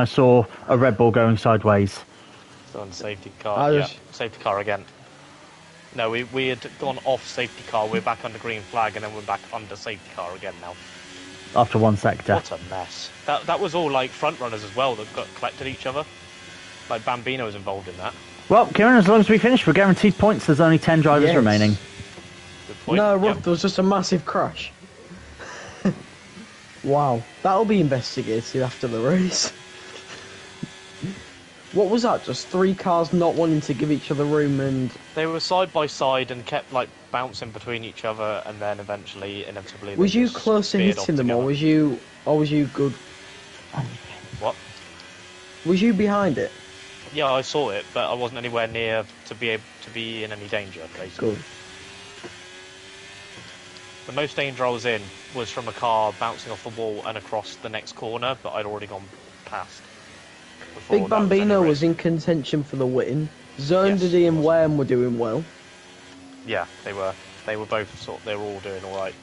saw a Red Bull going sideways. Still on safety car. Yeah, safety car again. No, we had gone off safety car. We're back under green flag, and then we're back under safety car again now. After 1 sector. What a mess. That was all like front runners as well that got collected each other. Like Bambino was involved in that. Well, Kieran, as long as we finish, we're guaranteed points. There's only 10 drivers remaining. Point. No, Ruff, Yep. there was just a massive crash. Wow, that'll be investigated after the race. What was that? Just 3 cars not wanting to give each other room and... They were side by side and kept like bouncing between each other, and then eventually, inevitably, Was they you just close to veered hitting off them, or together. was you good? What? Was you behind it? Yeah, I saw it, but I wasn't anywhere near to be able to be in any danger. Basically, Good. the most danger I was in was from a car bouncing off the wall and across the next corner, but I'd already gone past. Big Bambino was in contention for the win. Zerndedy and Worm were doing well. Yeah, they were. They were both they were all doing all right.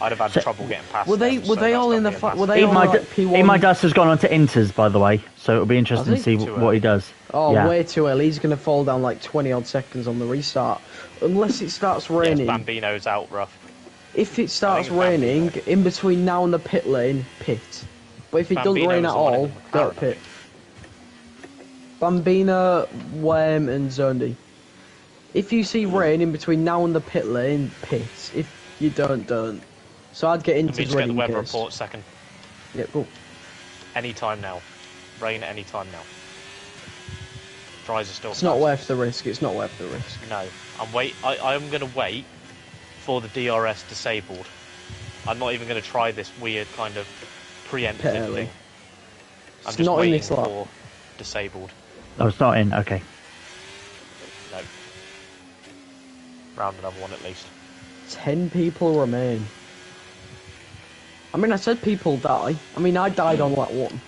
I'd have had trouble getting past. Were they all in the Were they all like P1? Eat My Dust has gone on to Inters, by the way, so it'll be interesting to see what he does. Oh, yeah. Way too early. He's going to fall down like 20 odd seconds on the restart, unless it starts raining. Yes, Bambino's out rough. If it starts raining, in between now and the pit lane, pit. But if it doesn't rain at all, don't pit. Bambino, Worm and Zondi. If you see rain in between now and the pit lane, pit. If you don't. So I'd get into Let me get the weather report second. Yeah, cool. Any time now. Rain any time now. Dries are still It's not worth the risk. It's not worth the risk. No. I'm going to wait for the DRS disabled. I'm not even going to try this weird kind of preemptive thing. I'm just not waiting in this lap. for disabled. Oh, it's not in. Okay. No. Round another one at least. 10 people remain. I mean, I said people die. I mean, I died on lap 1.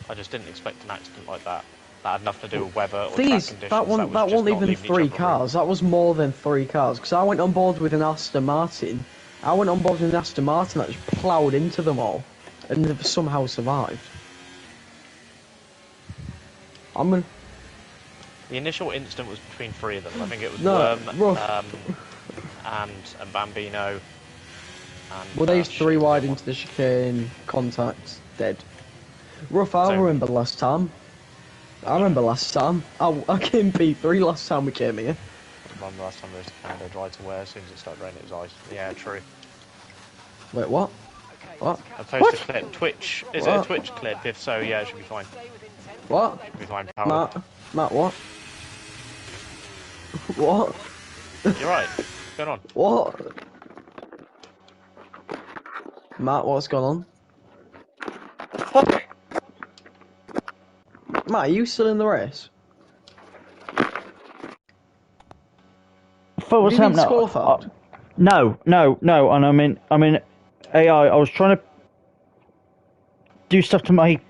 I just didn't expect an accident like that. That had nothing to do with weather or track Thing is, conditions. that wasn't even 3 cars. That was more than 3 cars. Because I went on board with an Aston Martin. That just ploughed into them all. And they've somehow survived. The initial incident was between 3 of them. I think it was Ruff. and Bambino. And, well, they's 3 wide into the chicane, contact, dead. Ruff, I remember last time. I came P3 last time we came here. I remember last time there was a Canada dry to wear. As soon as it started raining, it was ice. Yeah, true. Wait, what? What? I posted a clip. Twitch. Is it a Twitch clip? If so, yeah, it should be fine. What? Should be fine, pal. Matt, what? What? You're right. What's going on? What? Matt, what's going on? Fuck! Matt, are you still in the race? For what's happening? No. And I mean, AI. I was trying to do stuff to my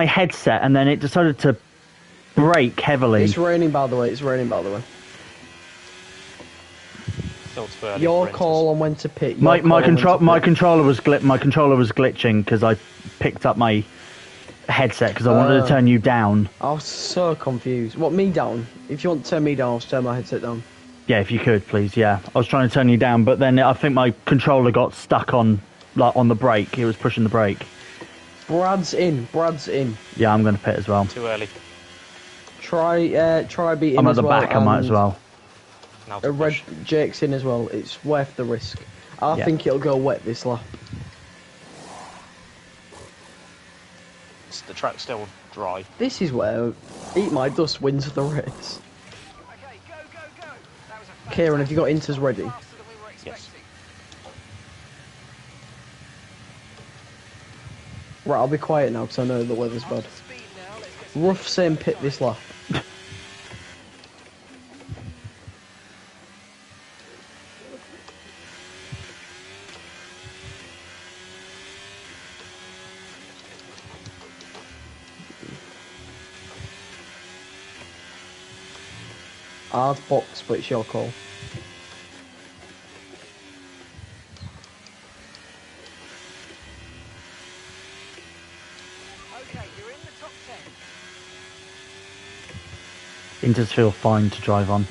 headset, and then it decided to brake heavily. It's raining, by the way. Your call on when to pit. My controller was glitching because I picked up my headset because I wanted to turn you down. I was so confused. What, me down? If you want to turn me down, I'll turn my headset down. Yeah, if you could, please. Yeah, I was trying to turn you down, but then I think my controller got stuck on the brake. It was pushing the brake. Brad's in. Yeah, I'm going to pit as well. Too early. Try beating. I'm at the back. I might as well. Jake's in as well. It's worth the risk. I think it'll go wet this lap. The track's still dry. This is where Eat My Dust wins the race. Okay, go. Kieran, have you got inters ready? Yes. Right, I'll be quiet now because I know the weather's bad. Rough saying pit this lap. Hard box, but it's your call. Okay, you're in the top 10. Inters feel fine to drive on.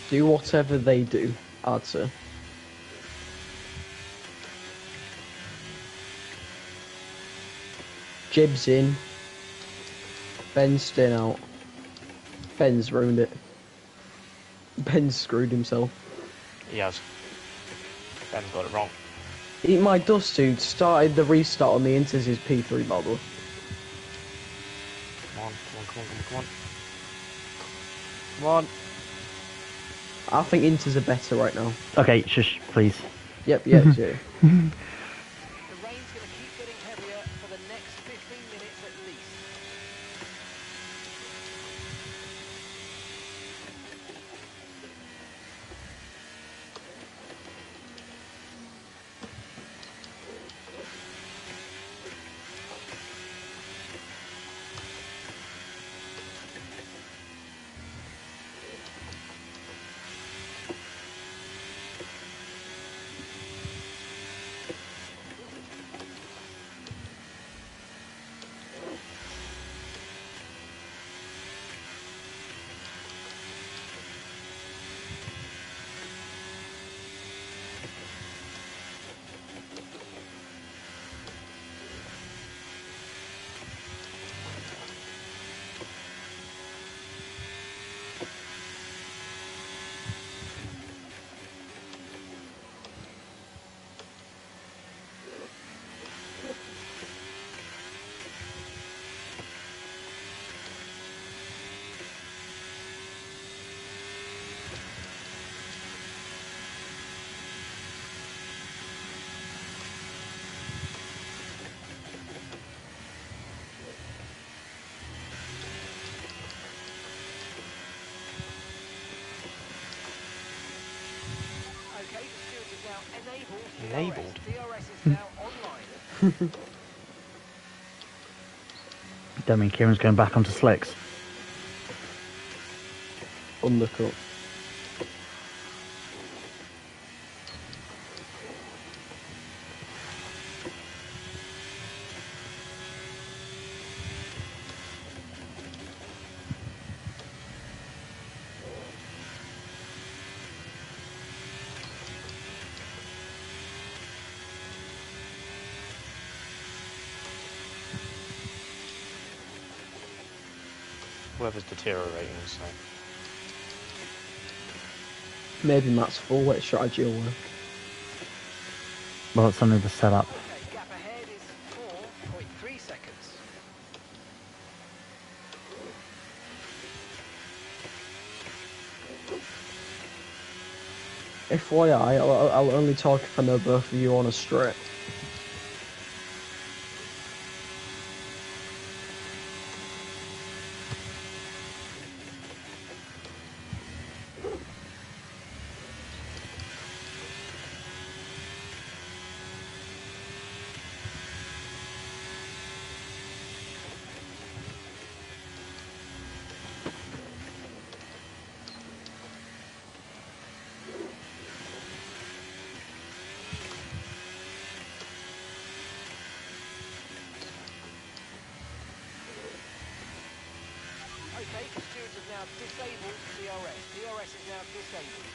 Do whatever they do, I'd say. Jib's in. Ben's staying out. Ben's ruined it. Ben's screwed himself. He has. Ben got it wrong. Eat My Dust Dude started the restart on the Inter's P3 model. Come on, come on, come on, come on, come on. I think Inter's are better right now. Okay, shush, please. Yep, yeah. The rain's going to keep getting heavier for the next 15 minutes at least. Okay, the stewards is now enabled. DRS is now online. Don't mean Kieran's going back onto slicks. Undercut. Weather's deteriorating, so. Maybe Matt's full wet strategy will work. Well, it's only the setup. Okay, gap ahead is 4.3 seconds. FYI, I'll only talk if I know both of you on a strip. Okay, the stewards have now disabled DRS. DRS is now disabled.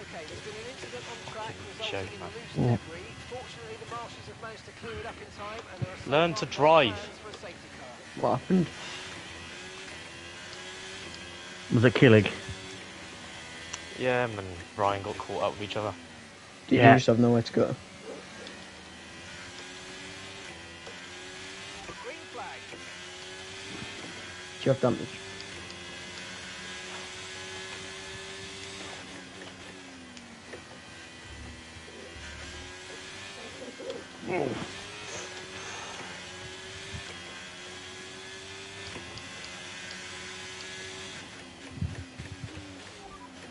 Okay, there's been an incident on track resulting in loose debris. Fortunately, the marshals have managed to clear it up in time, and there are Learn to drive. plans for a safety car. What happened? Was it Killig? Yeah, him and Ryan got caught up with each other. Did Yeah. you just have nowhere to go? you have damage?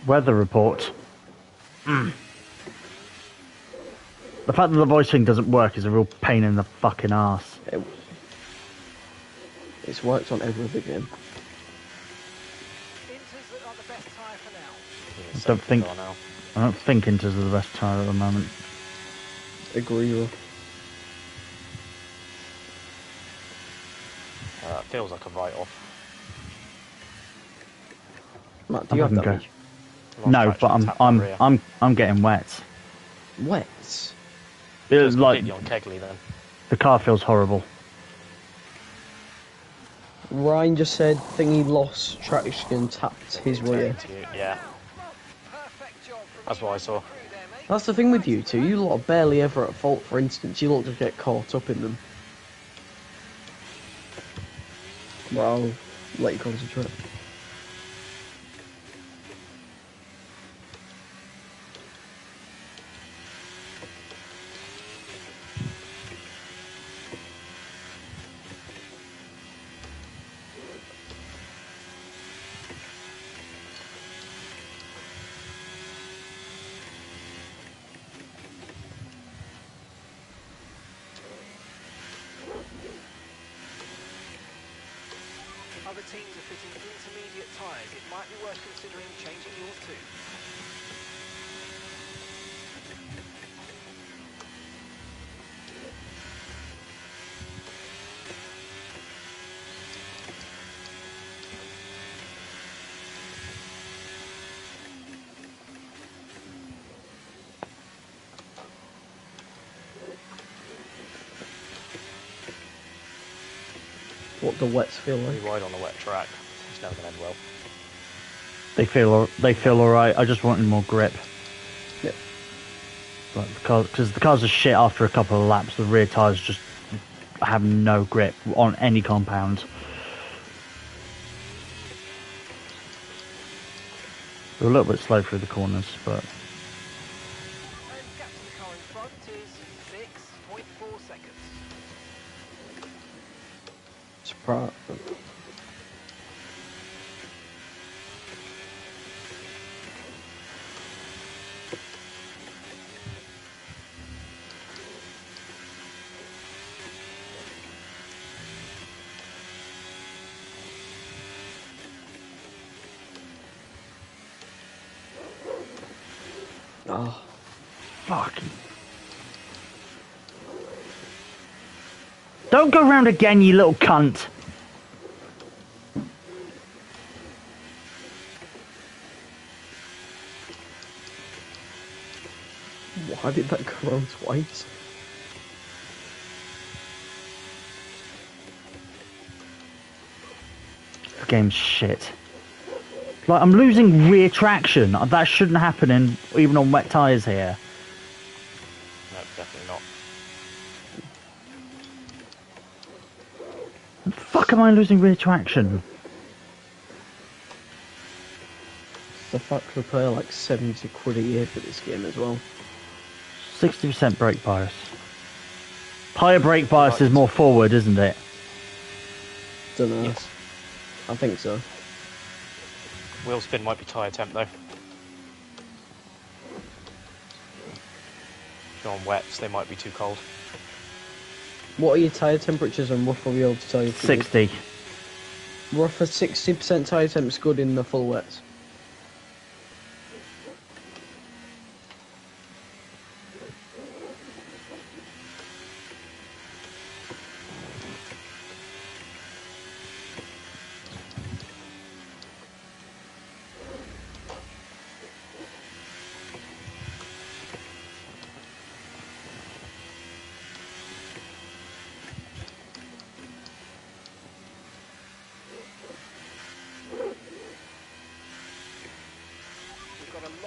Weather report. The fact that the voice thing doesn't work is a real pain in the fucking ass. It's worked on every other game. Inters look like the best tyre for now. I don't think Inters are the best tyre at the moment. Agree with. That feels like a write-off. Matt, do you have damage? No, but I'm getting wet. Wet? It's like on Kegley then. The car feels horrible. Ryan just said thingy lost traction and tapped his rear. Yeah. That's what I saw. That's the thing with you two. You lot are barely ever at fault for instance. You lot just get caught up in them. Well, I'll let you concentrate. Other teams are fitting intermediate tyres. It might be worth considering changing yours too. What the wets feel like? Pretty wide on the wet track. It's never going to end well. They feel alright. I just wanted more grip. Yep. Because the cars are shit after a couple of laps. The rear tyres just have no grip on any compound. They're a little bit slow through the corners, but... And gap to the car in front is 6.4 seconds. Surprise. Oh, Fuck. Don't go round again, you little cunt. why did that go on twice? The game's shit. Like, I'm losing rear traction. That shouldn't happen even on wet tyres here. No, definitely not. The fuck am I losing rear traction? The fact we pay like 70 quid a year for this game as well. 60% brake bias. Higher brake bias is more forward, isn't it? Don't know. Yes. I think so. Wheel spin might be tyre temp though. If you're on wets, they might be too cold. What are your tyre temperatures and rough will be able to tell you? 60. Rough at 60% tyre temp is good in the full wets.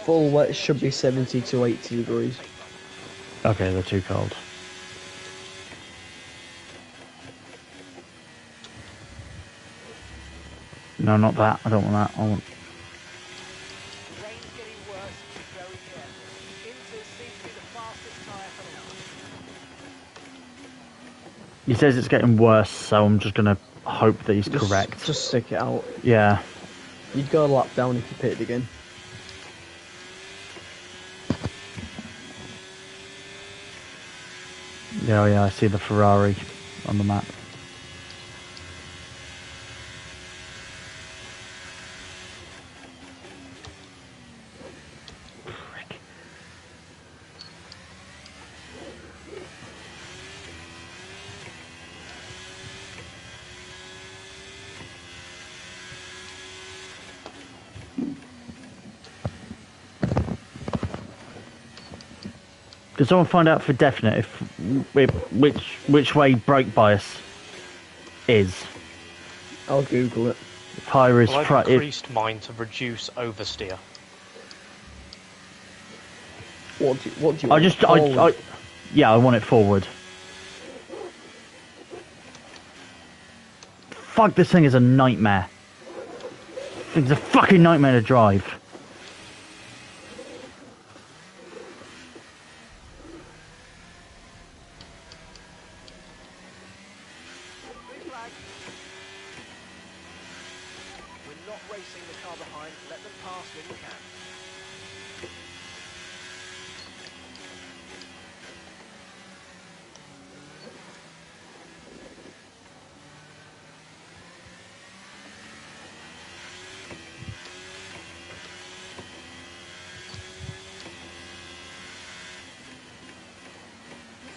Full wet should be 70 to 80 degrees. Okay, they're too cold. No, not that. I don't want that. I want... The rain's getting worse, be very careful. Inters seems to be the fastest tyre for the lot. He says it's getting worse, so I'm just gonna hope that he's correct. Just stick it out. Yeah. You'd go a lap down if you pitted again. Yeah, yeah, I see the Ferrari on the map. Frick. Can someone find out for definite which way brake bias is? I'll Google it. If higher is Well, I've front. increased mine to reduce oversteer. What do you want? Yeah, I want it forward. Fuck, this thing is a nightmare. It's a fucking nightmare to drive. Green flag. We're not racing the car behind. Let them pass when you can.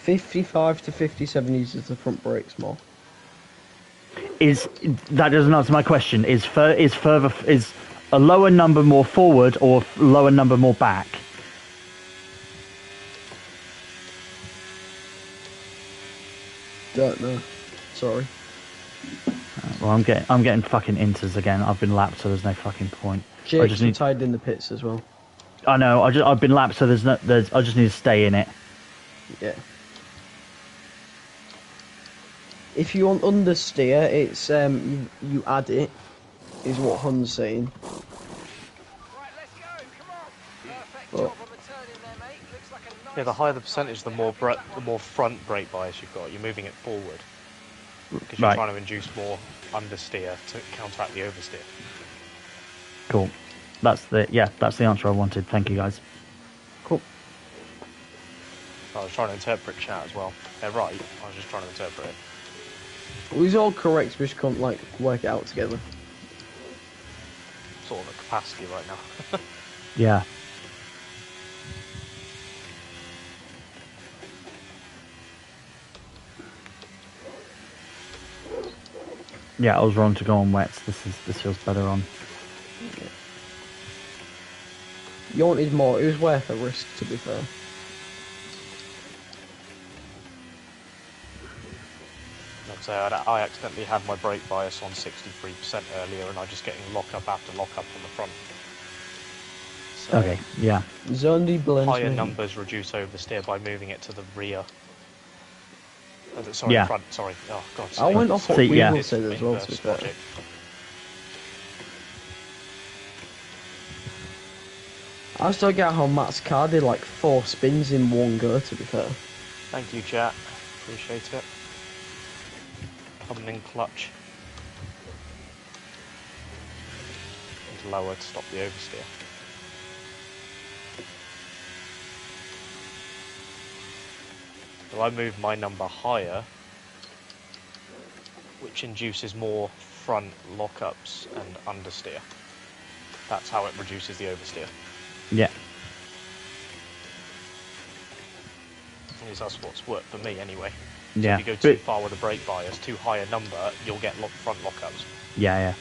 $55 to $57 uses the front brakes more. That doesn't answer my question. Is a lower number more forward or lower number more back? Don't know. Sorry. Well, I'm getting fucking inters again. I've been lapped, so there's no fucking point. Jake's tied in the pits as well. I know. I've been lapped, so I just need to stay in it. Yeah. If you want understeer, it's you add it, is what Hun's saying. Right, let's go. Come on. Perfect But- job on the turn in there, mate. Looks like a nice Yeah, the higher the percentage, the more front brake bias you've got. You're moving it forward because you're Right. trying to induce more understeer to counteract the oversteer. Cool. That's the answer I wanted. Thank you, guys. Cool. I was trying to interpret chat as well. They're right. I was just trying to interpret it. Well, he's all correct, we just can't like work it out together. Sort of at capacity right now. Yeah. Yeah, I was wrong to go on wets. This feels better on. You wanted more, it was worth a risk to be fair. Like I say, I accidentally had my brake bias on 63% earlier, and I'm just getting lock-up after lock-up on the front. So Okay, yeah. Zondy blends higher me. numbers reduce oversteer by moving it to the rear. Sorry, Yeah. front, sorry. Oh, God. I went off what See, we yeah. all said as well, to be Inverse fair. logic. I still get how Matt's car did like 4 spins in one go, to be fair. Thank you, chat. Appreciate it. Coming in clutch. And lower to stop the oversteer. So I move my number higher, which induces more front lockups and understeer. That's how it reduces the oversteer. Yeah. At least that's what's worked for me anyway. Yeah. If you go too far with a brake bias, too high a number, you'll get front lockups. Yeah, yeah.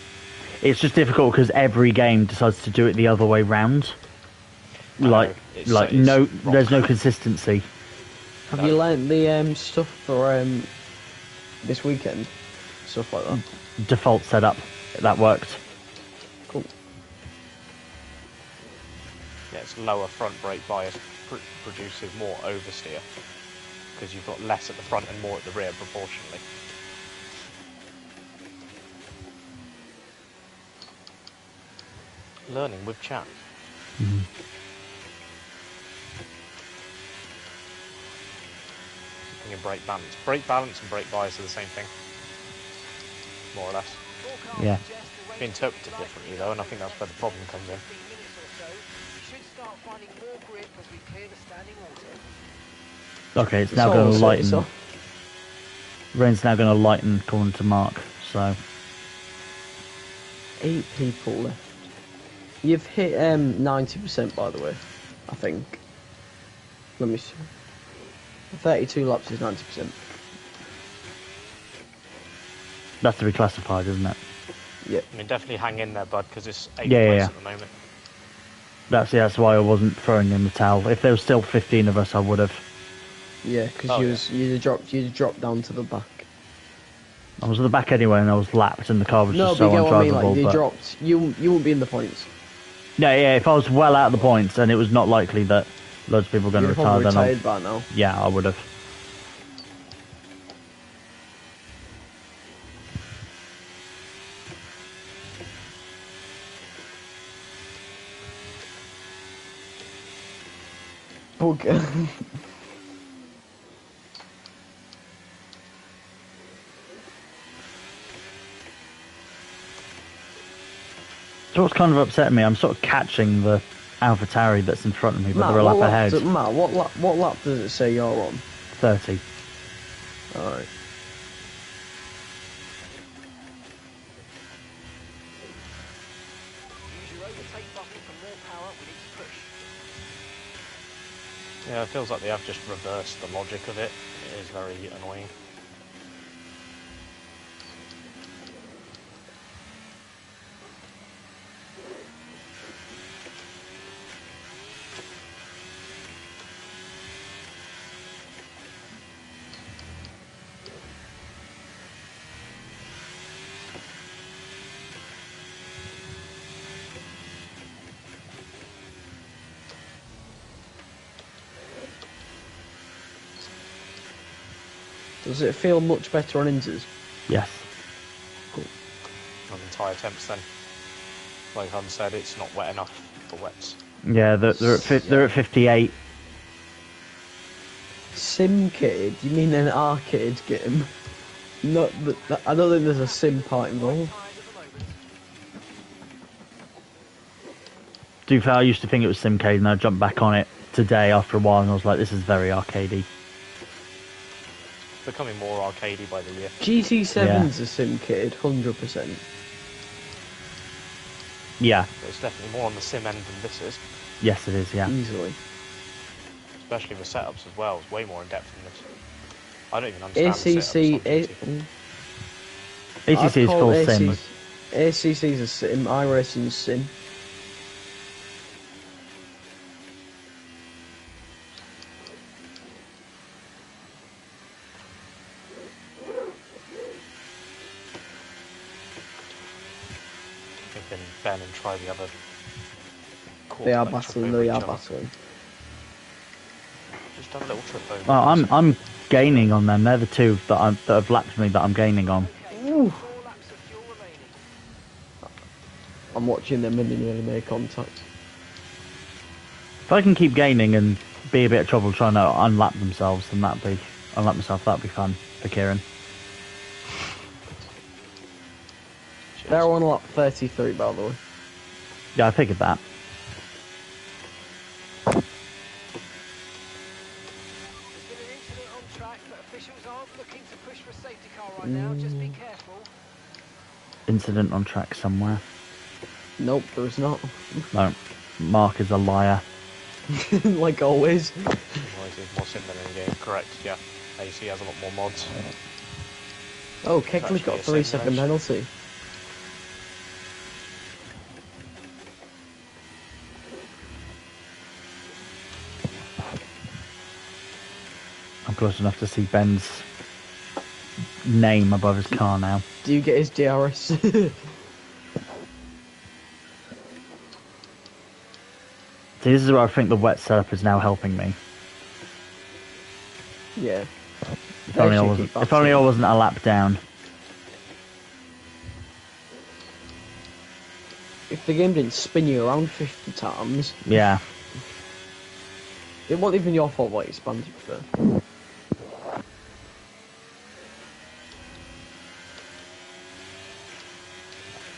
It's just difficult because every game decides to do it the other way round. There's no consistency. Have you learnt the stuff for this weekend? Stuff like that? Default setup. That worked. Cool. Yeah, it's lower front brake bias produces more oversteer because you've got less at the front and more at the rear proportionally. Learning with chat. Mm-hmm. Your brake balance. Brake balance and brake bias are the same thing. More or less. Yeah. Be interpreted differently though, and I think that's where the problem comes in. Okay, it's now going to lighten. Rain's now going to lighten according to Mark, so... 8 people left. You've hit 90% by the way, I think. Let me see. 32 laps is 90%. That's to be classified, isn't it? Yeah. I mean, definitely hang in there, bud, because it's 8th place at the moment. That's why I wasn't throwing in the towel. If there was still 15 of us, I would have. Yeah, because you'd have dropped down to the back. I was at the back anyway, and I was lapped, and the car was just so you know undrivable. what I mean? Like, you dropped. You wouldn't be in the points. Yeah. If I was well out of the points, and it was not likely that loads of people were going to retire, then retired by now. Yeah, I would have. Okay. So what's kind of upsetting me, I'm sort of catching the AlphaTauri that's in front of me, but they're a lap ahead. Matt, what lap does it say you're on? 30. Alright. Yeah, it feels like they have just reversed the logic of it. It is very annoying. Does it feel much better on Inters? Yes. Cool. On entire temps then. Like Hun said, it's not wet enough for wets. Yeah, they're at 58. Simcade? You mean an arcade game? Not, I don't think there's a sim part involved. To be fair, I used to think it was Simcade, and I jumped back on it today after a while, and I was like, this is very arcadey. Becoming more arcadey by the year. GT7's a Simcade, 100%. Yeah. But it's definitely more on the sim end than this is. Yes, it is, yeah. Easily. Especially with setups as well. It's way more in depth than this. I don't even understand ACC is full sim. ACC's a sim, iRacing's sim. Ben and try the other. They are battling. Just have a little trip over. Oh, I'm gaining on them. They're the two that have lapped me that I'm gaining on. Ooh. I'm watching them and they nearly make contact. If I can keep gaining and be a bit of trouble trying to unlap themselves, then that'd be fun for Kieran. They're on lap 33, by the way. Yeah, I figured that. There's been an incident on track, but officials aren't looking to push for a safety car right now. Just be careful. Incident on track somewhere. Nope, there's not. No, Mark is a liar. Like always. More sim than in game. Correct, yeah. AC has a lot more mods. Oh, Keckley's got a 3-second penalty. I'm close enough to see Ben's name above his car now. Do you get his DRS? See, this is where I think the wet setup is now helping me. Yeah. If only I wasn't a lap down. if the game didn't spin you around 50 times, Yeah. it wasn't even your fault why it expanded for.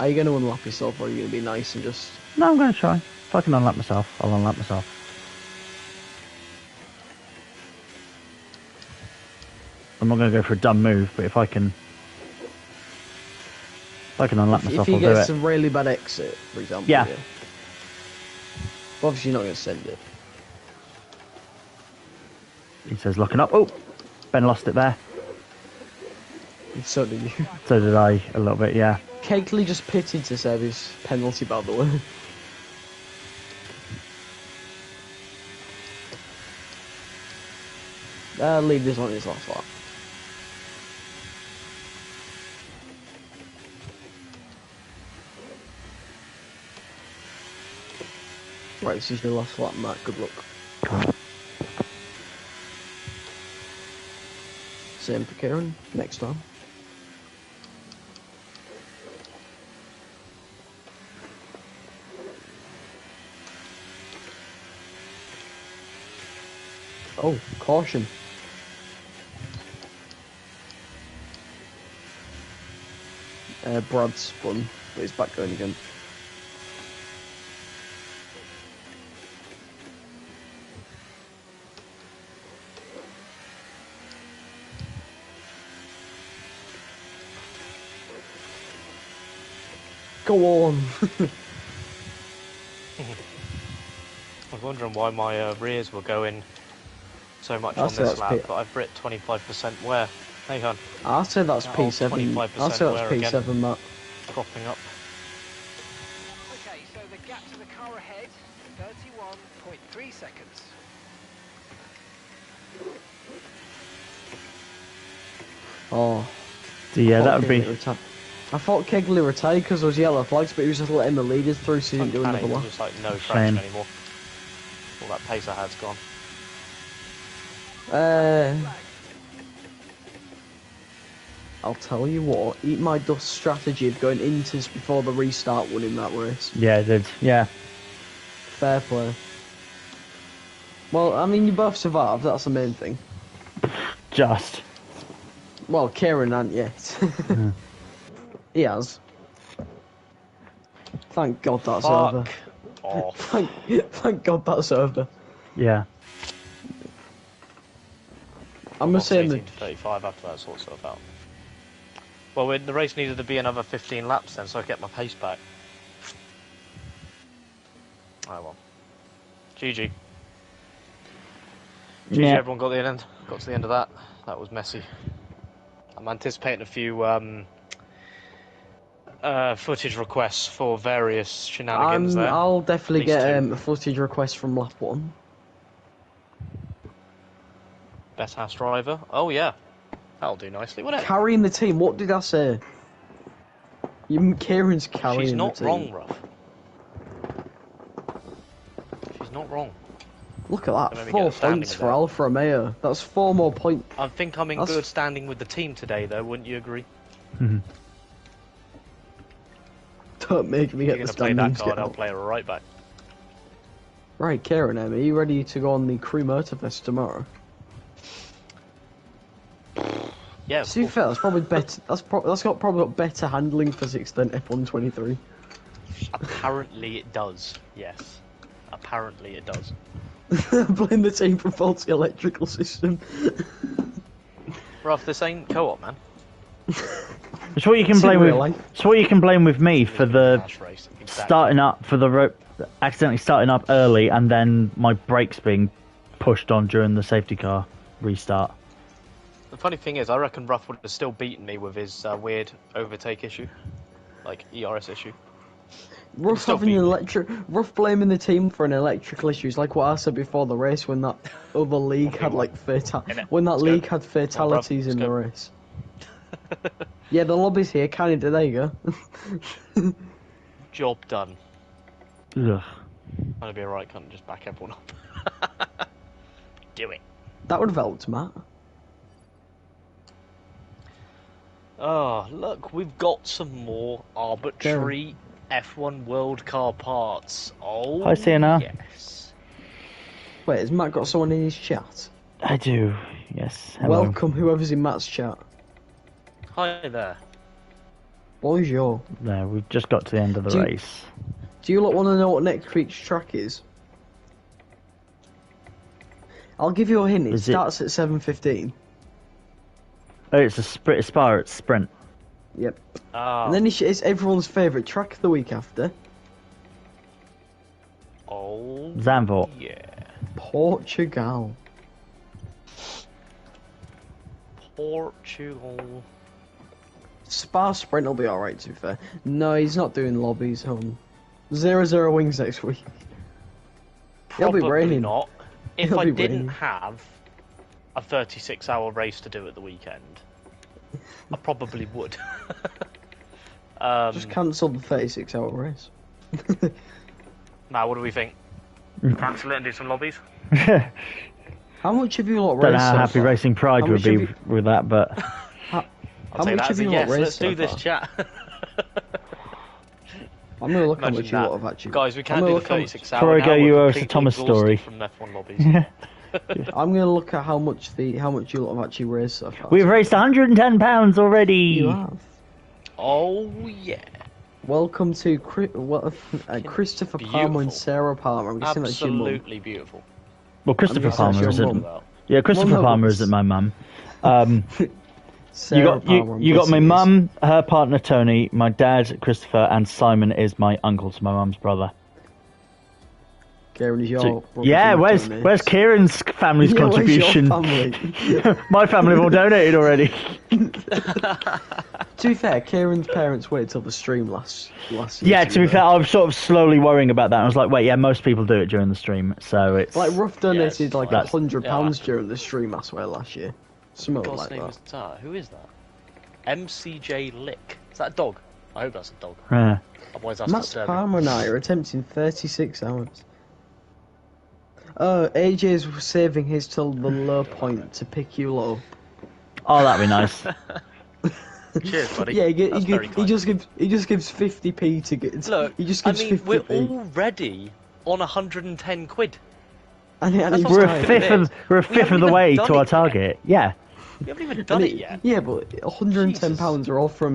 Are you going to unlock yourself, or are you going to be nice and just... No, I'm going to try. If I can unlock myself, I'll unlock myself. I'm not going to go for a dumb move, but if I can unlock myself, I'll do it. If you get some really bad exit, for example, yeah. But obviously you're not going to send it. He says locking up. Oh, Ben lost it there. So did you. So did I, a little bit, yeah. Kegley just pitted to save his penalty, by the way. Leaders on his last lap. Right, this is your last lap, Matt. Good luck. Same for Kieran. Next time. Oh, caution. Brad spun, but he's back going again. Go on! I was wondering why my rears were going so much on this lap, but I've writ 25% wear. Hang on. I'll say that's P7. I'll say that's P7, Matt. Cropping up. Okay, so the gap to the car ahead, 31.3 seconds. Oh. Yeah, that would be... I thought Kegley retired because there was yellow flags, but he was just letting the leaders through so he didn't do another lap. Just like no traction anymore. All that pace I had's gone. I'll tell you what, Eat My Dust strategy of going Inters before the restart winning that race. Yeah, it did, yeah. Fair play. Well, I mean, you both survived, that's the main thing. Just. Well, Kieran hasn't yet. He has. Thank God that's over. Oh. Thank God that's over. Yeah. I'm gonna say 18 to 35 after that sort of out. Well, the race needed to be another 15 laps then, so I get my pace back. Oh well. GG. GG, Yeah. everyone got to the end of that. That was messy. I'm anticipating a few footage requests for various shenanigans there. I'll definitely get a footage request from lap 1. Best house driver. Oh yeah, that'll do nicely, wouldn't it? Carrying the team. What did I say? Kieran's carrying the team. She's not wrong, Ruff. She's not wrong. Look at that. 4 points for Alfa Romeo. That's 4 more points. I think I'm in good standing with the team today, though. Wouldn't you agree? Don't make me get the standings. If you're going to play that card, I'll play her right back. Right, Kieran, are you ready to go on the Crew Motorfest tomorrow? Yeah. To be fair, that's probably better. That's probably got better handling physics than F123. Apparently it does. Yes. Apparently it does. Blame the team for faulty electrical system. Ruff, this ain't co-op, man. It's what you can blame with. It's what you can blame with me for the starting up for the accidentally starting up early and then my brakes being pushed on during the safety car restart. The funny thing is, I reckon Ruff would have still beaten me with his weird overtake issue, like ERS issue. Ruff blaming the team for an electrical issue. It's like what I said before the race when that other league had like fatalities in the race. Yeah, the lobby's here, Canada. There you go. Job done. Ugh. I'd be alright, can't just back everyone up. Do it. That would have helped, Matt. Oh, look, we've got some more arbitrary F1 World Car Parts. Oh, Hi, Sienna. yes. Wait, has Matt got someone in his chat? I do, yes. Hello. Welcome, whoever's in Matt's chat. Hi there. Bonjour. There, we've just got to the end of the race. Do you lot want to know what next week's track is? I'll give you a hint. It starts at 7:15. Oh, it's a Spa, it's sprint. Yep. Oh. And then it's everyone's favourite track the week after. Oh. Zandvoort. Yeah. Portugal. Portugal. Spa sprint will be alright, to be fair. No, he's not doing lobbies. 0-0 wings next week. Probably It'll be raining. not. If It'll I be didn't raining. have a 36-hour race to do at the weekend, I probably would. Just cancel the 36-hour race. Now, what do we think? Cancel it and do some lobbies? How much have you lot raced? Don't know how so happy far? Racing Pride How would much have be you- with that, but How I'll take much that have as a you yes. lot Let's raced do so this far? chat. I'm gonna look how Imagine much you that. lot have actually. Guys, we I'm can't gonna do the look how much- 36 hour Before I now. go, We're you owe us a completely Thomas exhausted story. From F1 lobbies. I'm gonna look at how much you lot have actually raced so far. we've raced £110 already. You have. Oh, yeah. Welcome to Christopher Palmer and Beautiful. Sarah Palmer. I'm guessing that's your mum. Absolutely beautiful. Well, Christopher I'm guessing Palmer that's your isn't. mum. Yeah, Christopher Well, no, Palmer but- isn't my mum. Sarah Palmer. I'm You got my guessing is- mum, her partner Tony, my dad Christopher, and Simon is my uncle to my mum's brother. Kieran is your. So, brother yeah, who where's donates. Kieran's family's Yeah, where's your contribution? family? My family have all donated already. To be fair, Kieran's parents waited till the stream last year. Yeah, to be fair, I was sort of slowly worrying about that. I was like, wait, yeah, most people do it during the stream, so it's Like Ruff donated like That's- £100 yeah. during the stream, I swear, last year. Something God's like name that. is that? Who is that? MCJ Lick. Is that a dog? I hope that's a dog. Yeah. Otherwise, that's Matt disturbing. Palmer and I are attempting 36 hours. Oh, AJ's saving his till the low point to pick you low. Oh, that'd be nice. Cheers, buddy. Yeah, That's very he kind. just gives 50p to get. Look, he just I gives mean, we're 50p. already on 110 quid. And That's he's not we're tired. a fifth of We of haven't the even way done to our it yet. target. Yeah. We haven't even done it yet. Yeah, but £110 are all from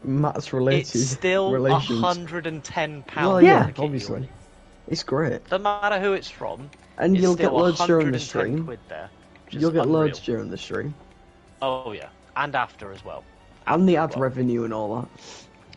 Matt's related It's still relations. £110. Well, Yeah. yeah, obviously. It's great. Doesn't matter who it's from. And It's you'll get still loads during the 110 stream. quid there, which is You'll get unreal. loads during the stream. Oh yeah, and after as well. And the ad Well, revenue and all that.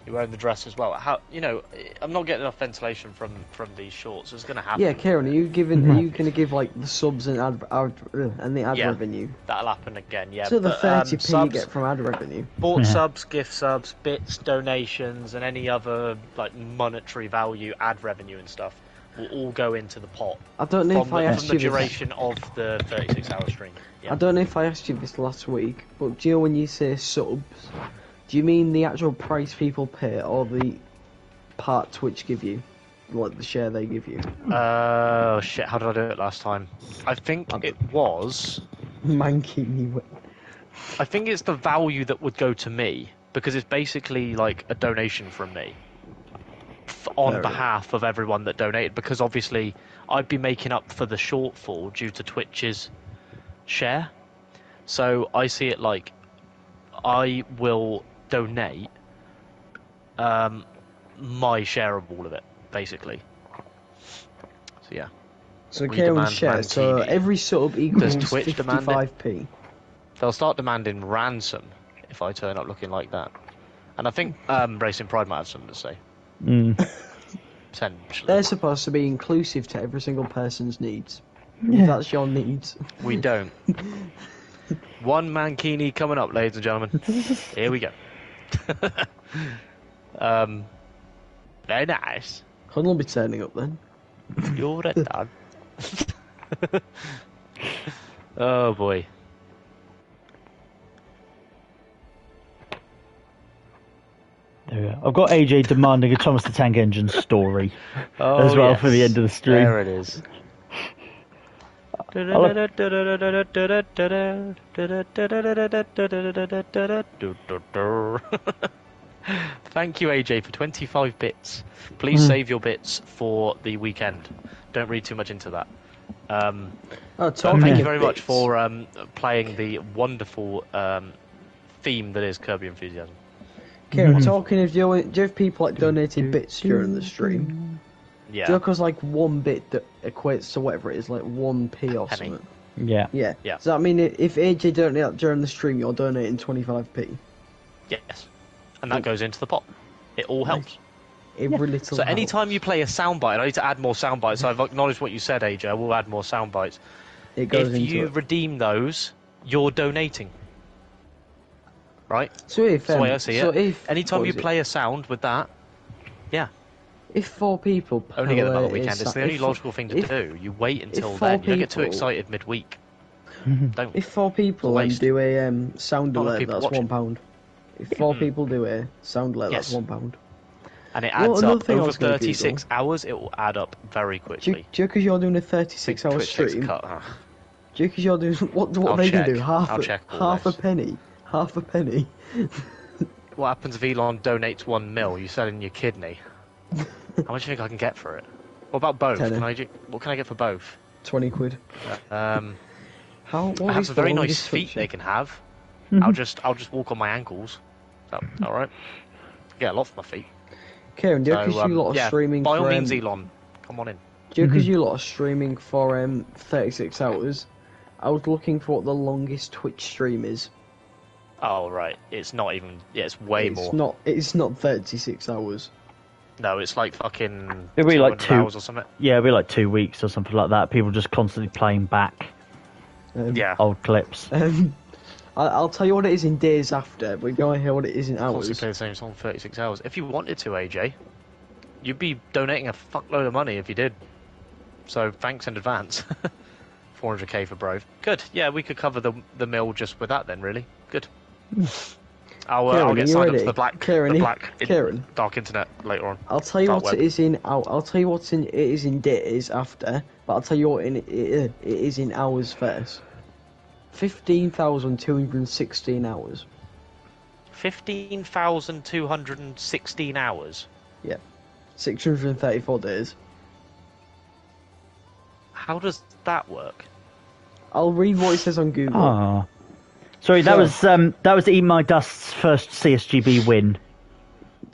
You're wearing the dress as well. How I'm not getting enough ventilation from these shorts. It's gonna happen. Yeah, Karen, are you going to give like the subs and and the ad Yeah. revenue? That'll happen again. Yeah. So the but, 30p you subs, get from ad revenue. bought Yeah. subs, gift subs, bits, donations, and any other like monetary value, ad revenue and stuff will all go into the pot I don't know from if I the, asked from the you this. duration of the 36-hour stream. Yeah. I don't know if I asked you this last week, but do you know when you say subs, do you mean the actual price people pay or the part Twitch give you? Like the share they give you? Oh shit! How did I do it last time? I think it was. Mankini. I think it's the value that would go to me because it's basically like a donation from me on Fair behalf of everyone that donated. Because obviously, I'd be making up for the shortfall due to Twitch's share. So I see it like I will donate my share of all of it, basically. So yeah. So We Karen's demand share, so Mankini. every sub equals Twitch demand it? 55p. They'll start demanding ransom if I turn up looking like that. And I think Racing Pride might have something to say. Potentially. They're supposed to be inclusive to every single person's needs. If that's your needs. We don't. One Mankini coming up, ladies and gentlemen. Here we go. Very nice. Huddle will be turning up then. You're a dog. Oh boy. There we go. I've got AJ demanding a Thomas the Tank Engine story Oh, as well yes. for the end of the stream. There it is. Thank you, AJ, for 25 bits. Please save your bits for the weekend. Don't read too much into that. Thank you very much for playing the wonderful theme that is Kirby Enthusiasm. Kieran, talking of, do you have people like donating bits during the stream? Yeah. Do you know, because like 1 bit that equates to whatever it is, like 1p or Penny. something? Yeah. Yeah. Yeah. Does that mean if AJ donates during the stream, you're donating 25p? Yes. And that goes into the pot. It all helps. Every little So helps. anytime you play a soundbite, I need to add more soundbites. So I've acknowledged what you said, AJ. I will add more soundbites. It goes If into you it. redeem those, you're donating. Right? So if That's the way I see it. If Anytime what you is it? play a sound with that, yeah. If 4 people Only get them on the play a weekend. It's the only logical thing to do. You wait until four then. You don't get too people- excited midweek. Don't. If 4 people waste. do a sound Not enough alert, people that's watching. £1. If 4 people do a sound alert, Yes. that's £1. And it Well, adds another up thing I over was gonna 36 hours. It will add up very Do you quickly. because you're doing a 36-hour Twitch takes a stream? cut. Do you because you're doing what I'll are they gonna do? check. Half I'll a, check all half a this. penny, half a penny. What happens if Elon donates 1 mil? You selling your kidney? How much do you think I can get for it? What about both? Tenner. What can I get for both? 20 quid. How What I have is some the very nice longest feet Twitch- they can have. I'll just walk on my ankles. Is that all right? Get a lot for my feet. Kieran, do you because you lot are yeah, streaming by all for means, Elon, come on in. do you because you lot are streaming for 36 hours? I was looking for what the longest Twitch stream is. Oh right, it's not even. Yeah, it's way more. It's not 36 hours. No, it's like fucking. It'd be like 200 2 hours or something. Yeah, it'd be like 2 weeks or something like that. People just constantly playing back Yeah. old clips. I'll tell you what it is in days after, but you don't hear what it is in Constantly hours. play the same song 36 hours. If you wanted to, AJ, you'd be donating a fuckload of money if you did. So thanks in advance. 400k for Brove. Good. Yeah, we could cover the mill just with that then. Really good. I'll Kieran, get are you signed up ready? to the black, Kieran, dark internet later on. I'll tell you Dark what web. it is in. I'll tell you what it is in days after, but I'll tell you what it is in hours first. 15,216 hours. 15,216 hours. Yeah, 634 days. How does that work? I'll read what it says on Google. Ah, sorry, that was Eat My Dust's first CSGB win.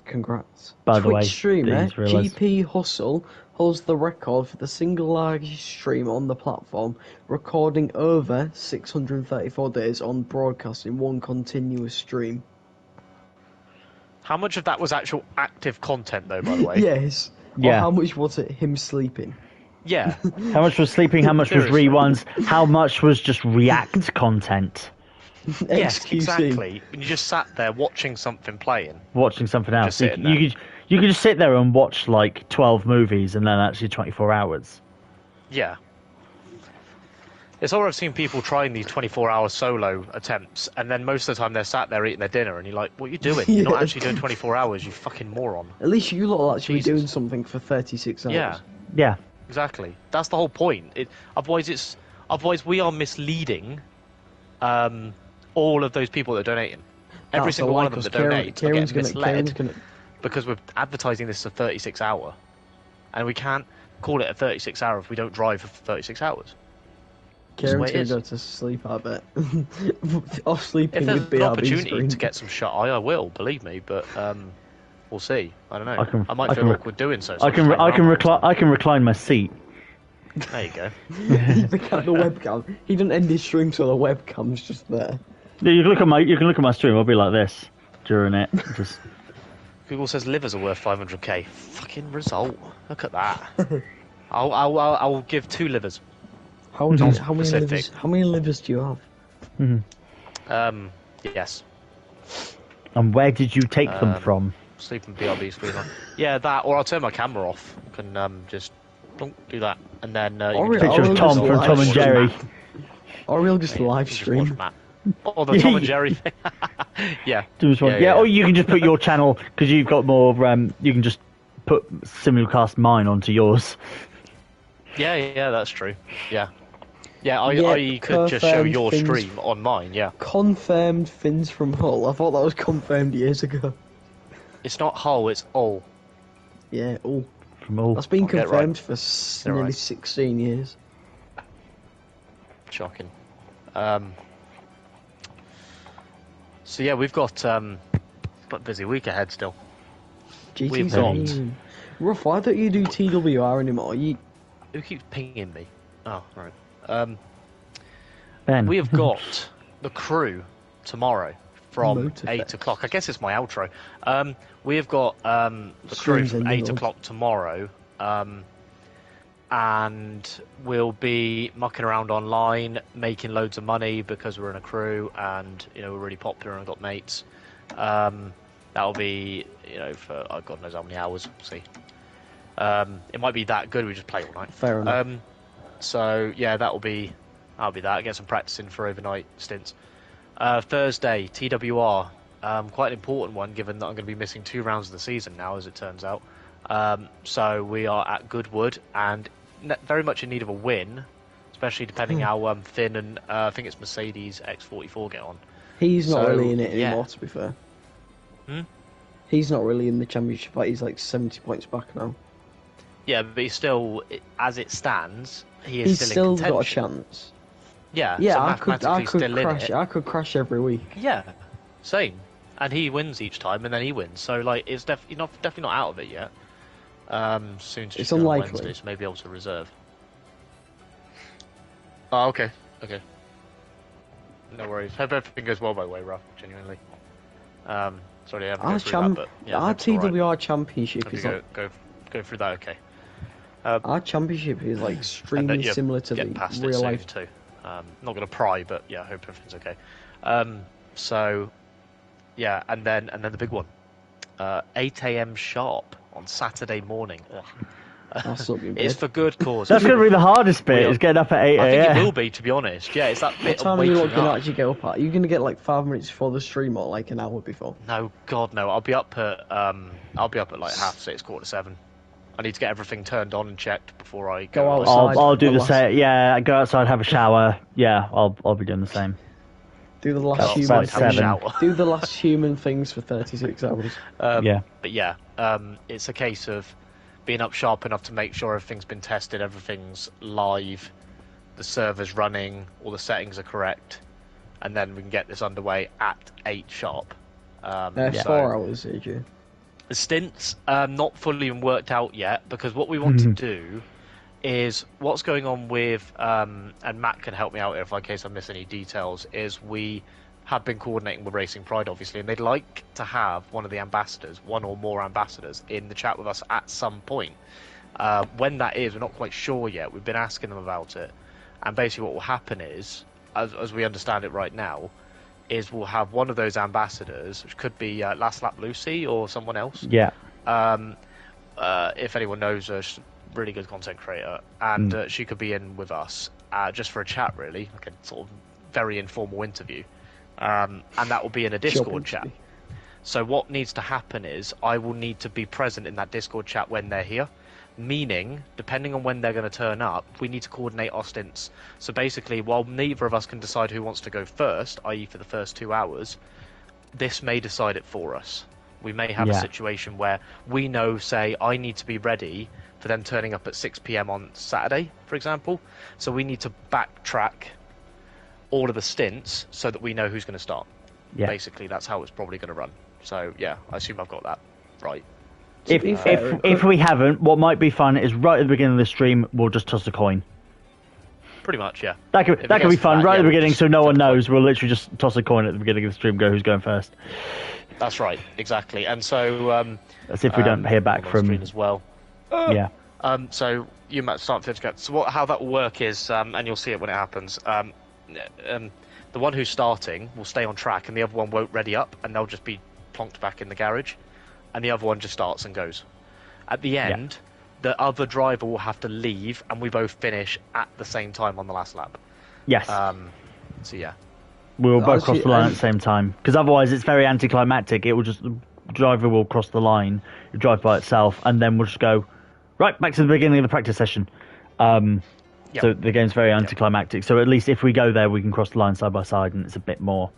Congrats. By the way, Twitch streamer didn't realise. GP Hustle holds the record for the single largest stream on the platform, recording over 634 days on broadcast in one continuous stream. How much of that was actual active content, though, by the way? Yes. Yeah. Or how much was it him sleeping? Yeah. How much was sleeping? How much was Seriously. reruns? How much was just react content? Yes, XQC. exactly. And you just sat there watching something playing. Watching something else. Just sitting there. You could just sit there and watch like 12 movies and then actually 24 hours. Yeah. It's alright, I've seen people trying these 24-hour solo attempts, and then most of the time they're sat there eating their dinner, and you're like, what are you doing? You're not Yeah. actually doing 24 hours, you fucking moron. At least you lot are actually Jesus. doing something for 36 hours. Yeah, Yeah. exactly. That's the whole point. Otherwise we are misleading all of those people that are donating. Every That's single a one lie, of them 'cause that donate are Kieran's getting misled gonna... because we're advertising this as a 36-hour. And we can't call it a 36-hour if we don't drive for 36 hours. Kieran's way it gonna is. go to sleep, I bet. Off sleeping If there's with an BRB opportunity screen. to get some shut eye, I will, believe me, but we'll see. I don't know. I might can feel re- awkward doing so. so I I'm just hanging around. can recline my seat. There you go. the webcam. He doesn't end his stream so the webcam's just there. Yeah, you can look at my stream. I'll be like this during it. Just Google says livers are worth 500k. Fucking result. Look at that. I'll give 2 livers. How many specific. livers do you have? Yes. and where did you take them from? Sleeping BRB screen on. Yeah, that, or I'll turn my camera off. I can just do that, and then you Or can just Picture of we'll Tom just from live Tom and stream. Jerry. Or we'll just Yeah, live you can just watch stream. Matt. Oh, the Tom and Jerry thing. Yeah. Yeah, or you can just put your channel because you've got more. You can just put simulcast mine onto yours. Yeah, that's true. Yeah. Yeah, I Yeah, could just show confirmed your things- stream on mine, yeah. Confirmed Fins from Hull. I thought that was confirmed years ago. It's not Hull, it's Hull. Yeah, all. From all. That's been I'll get it confirmed right. for nearly 16 years. Shocking. So yeah, we've got a busy week ahead still. We've GT's Ruff, why don't you do TWR anymore? Who keeps pinging me? Oh, right. Ben. We have got the crew tomorrow from Motorfest. 8 o'clock. I guess it's my outro. We have got the crew from 8 o'clock tomorrow. And we'll be mucking around online, making loads of money because we're in a crew and, we're really popular and got mates. That'll be, for God knows how many hours. We'll see. It might be that good. We just play all night. Fair enough. So yeah, that'll be that. Get some practice in for overnight stints. Thursday, TWR. Quite an important one, given that I'm going to be missing 2 rounds of the season now, as it turns out. So we are at Goodwood and very much in need of a win, especially depending how Finn and I think it's Mercedes X44 get on. He's not really in it anymore, to be fair. He's not really in the championship fight. He's like 70 points back now. Yeah, but he's still, as it stands, he's He's still in got a contention. chance. Yeah, Yeah, so I could mathematically still crash. in it. I could crash every week. Yeah, same. And he wins each time, and then he wins. So like, it's definitely not out of it yet. Soon to It's go on unlikely. Wednesday, so maybe able to reserve. Oh, okay. No worries. Hope everything goes well, by the way, Ruff. Genuinely. Sorry, I haven't Our, go through that, but yeah, our it's all right. TWR championship Hope is you like, go through that. Okay. our championship is like extremely similar to the past it real soon life. too. Not going to pry, but yeah, I hope everything's okay. So yeah, and then the big one, 8 a.m. sharp on Saturday morning. That's not good. It's for good cause. That's going to be the hardest bit, is getting up at 8 I think a.m. it will be, to be honest. Yeah, it's that What bit of time are you waking looking to up. actually get up at? Are you going to get like 5 minutes before the stream or like an hour before? No, God, no. I'll be up at like 6:30, 7:15. I need to get everything turned on and checked before I Go go outside. I'll do the last- same. Yeah, go outside, have a shower. Yeah, I'll be doing the same. Do the Go last human outside, have a thing. shower. Do the last human things for 36 hours. Yeah. But yeah, it's a case of being up sharp enough to make sure everything's been tested, everything's live, the server's running, all the settings are correct, and then we can get this underway at 8 sharp. 4 so- hours, AJ. The stints not fully even worked out yet, because what we want to do is what's going on with and Matt can help me out here if in case I miss any details, is we have been coordinating with Racing Pride obviously, and they'd like to have one or more ambassadors in the chat with us at some point. When that is, we're not quite sure yet. We've been asking them about it, and basically what will happen is, as we understand it right now, is we'll have one of those ambassadors, which could be Last Lap Lucy or someone else. Yeah. If anyone knows her, she's a really good content creator, and she could be in with us just for a chat, really, like a sort of very informal interview, and that will be in a Discord chat. So what needs to happen is I will need to be present in that Discord chat when they're here, meaning depending on when they're going to turn up, we need to coordinate our stints. So basically, while neither of us can decide who wants to go first, i.e. for the first 2 hours, this may decide it for us. We may have a situation where we know, say, I need to be ready for them turning up at 6 p.m. on Saturday, for example. So we need to backtrack all of the stints so that we know who's going to start. Yeah. Basically, that's how it's probably going to run. So, yeah, I assume I've got that right. If we haven't, what might be fun is right at the beginning of the stream, we'll just toss a coin. Pretty much, yeah. That could be fun right at the beginning, so no one knows. We'll literally just toss a coin at the beginning of the stream, go who's going first. That's right, exactly. And so that's if we don't hear back from as well. Yeah. So you might start to get. So how that will work is, and you'll see it when it happens. The one who's starting will stay on track, and the other one won't ready up, and they'll just be plonked back in the garage, and the other one just starts and goes. At the end, the other driver will have to leave, and we both finish at the same time on the last lap. Yes. So yeah. We'll both cross the line at the same time, because otherwise it's very anticlimactic. It will just, the driver will cross the line, drive by itself, and then we'll just go right back to the beginning of the practice session. So the game's very anticlimactic. So at least if we go there, we can cross the line side by side, and it's a bit more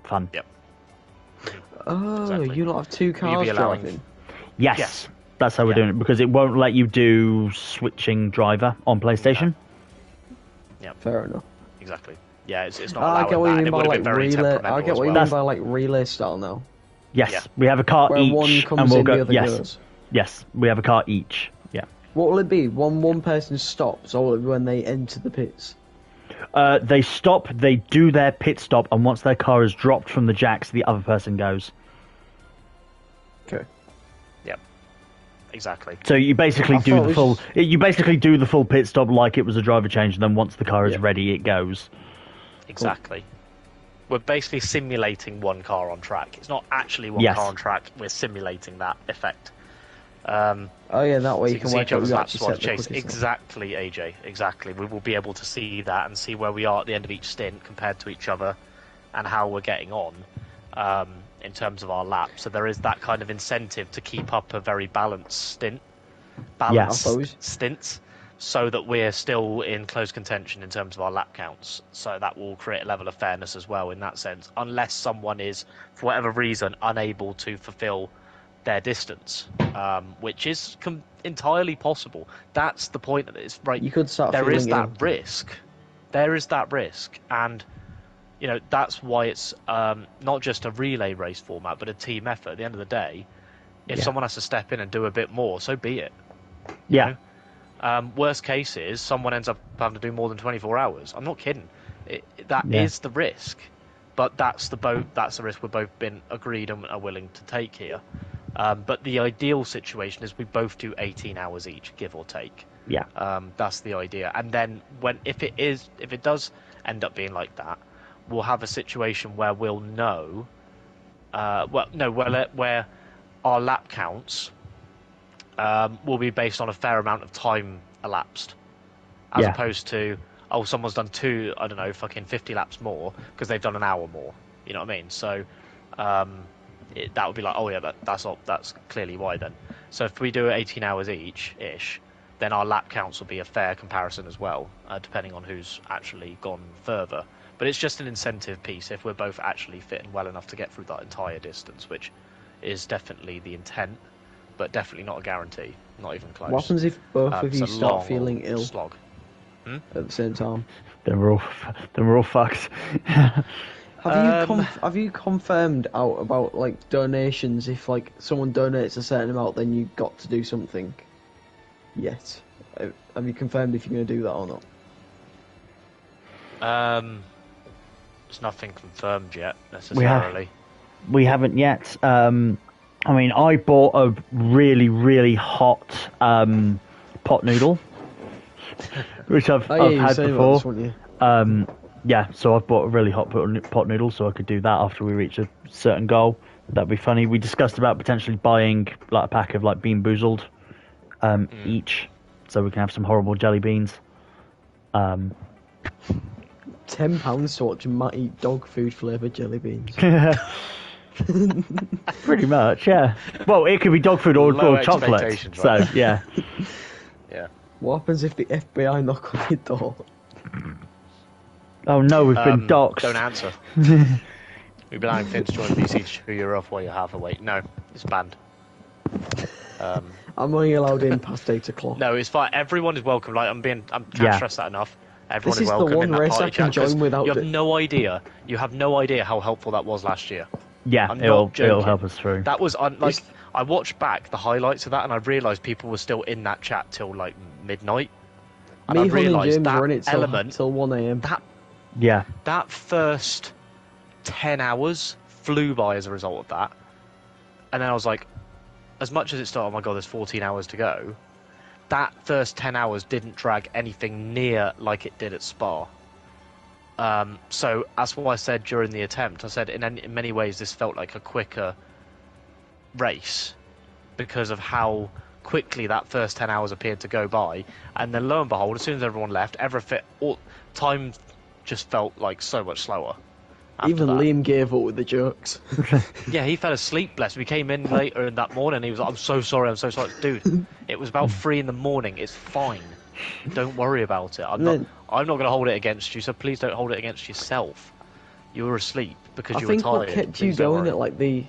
fun. Yep. Oh, Exactly. you lot have two cars allowing- driving. Yes. That's how we're doing it, because it won't let you do switching driver on PlayStation. Yeah. Fair enough. Exactly. Yeah, it's not I allowing get what that, you and mean it by would have like been very relay. temperamental I get as what you well. mean by like relay style now. Yes, Yeah. we have a car Where each, one comes and we'll in, go. the other Yes, goes. yes, we have a car each. Yeah. What will it be? One person stops, or will it be when they enter the pits? They stop. They do their pit stop, and once their car is dropped from the jacks, the other person goes. Okay. Yep. Exactly. So you basically I do thought the it full. was You basically do the full pit stop like it was a driver change, and then once the car is Yeah. ready, it goes. Exactly. We're basically simulating one car on track. It's not actually one Yes. car on track. We're simulating that effect. Oh yeah, that way So you can see work each out other's who laps actually while set the the chase. quickest. Exactly, AJ. Exactly. We will be able to see that and see where we are at the end of each stint compared to each other, and how we're getting on in terms of our lap. So there is that kind of incentive to keep up a very balanced stints, so that we're still in close contention in terms of our lap counts. So that will create a level of fairness as well in that sense, unless someone is, for whatever reason, unable to fulfill their distance, which is entirely possible. That's the point of this, right? You could start There is feeling that ill. risk. There is that risk, and that's why it's not just a relay race format, but a team effort. At the end of the day, if Yeah. someone has to step in and do a bit more, so be it. Yeah. Worst case is someone ends up having to do more than 24 hours. I'm not kidding. That Yeah. is the risk, but that's the risk we've both been agreed and are willing to take here. But the ideal situation is we both do 18 hours each, give or take. Yeah. That's the idea. And then if it does end up being like that, we'll have a situation where we'll know, where our lap counts will be based on a fair amount of time elapsed, as Yeah. opposed to, someone's done 50 laps more because they've done an hour more. You know what I mean? So that would be like, that's clearly why then. So if we do 18 hours each-ish, then our lap counts will be a fair comparison as well, depending on who's actually gone further. But it's just an incentive piece if we're both actually fit and well enough to get through that entire distance, which is definitely the intent, but definitely not a guarantee, not even close. What happens if both of you It's a start long feeling ill slog. at the same time? Then we're all fucked. Have you confirmed out about like donations? If like someone donates a certain amount, then you got to do something. Yet, have you confirmed if you're going to do that or not? There's nothing confirmed yet necessarily. We haven't yet. I mean, I bought a really, really hot pot noodle, which I've you had said about before. this, weren't you? Yeah, so I've bought a really hot pot noodle, so I could do that after we reach a certain goal. That'd be funny. We discussed about potentially buying like a pack of like Bean Boozled each, so we can have some horrible jelly beans. £10 to watch Matt eat dog food flavoured jelly beans. Pretty much, yeah. Well, it could be dog food or chocolate. expectations, So right? yeah. Yeah. What happens if the FBI knock on your door? Oh no, we've been doxxed. Don't answer. We've been allowing Finn to join BC to chew you off while you're half awake. No, it's banned. I'm only allowed in past 8 o'clock. No, it's fine. Everyone is welcome. Like I can't Yeah. stress that enough. Everyone This is the welcome one in that race party I can chat, 'cause join without you have it. no idea. You have no idea how helpful that was last year. Yeah, I'm it'll not joking. help us through. That was I watched back the highlights of that, and I realised people were still in that chat till like midnight. And Me, I Honey, and realised James that were in it element, till 1 a.m. Yeah. that first 10 hours flew by as a result of that. And then I was like, as much as it started, oh my god, there's 14 hours to go, that first 10 hours didn't drag anything near like it did at Spa. So that's what I said during the attempt. I said in many ways this felt like a quicker race because of how quickly that first 10 hours appeared to go by. And then lo and behold, as soon as everyone left, time just felt like so much slower. Even that. Liam gave up with the jokes. Yeah, he fell asleep, bless him. He came in later in that morning and he was like, I'm so sorry. Dude, it was about 3 a.m. It's fine. Don't worry about it. I'm not going to hold it against you, so please don't hold it against yourself. You were asleep because I you were think tired. what kept you going at like I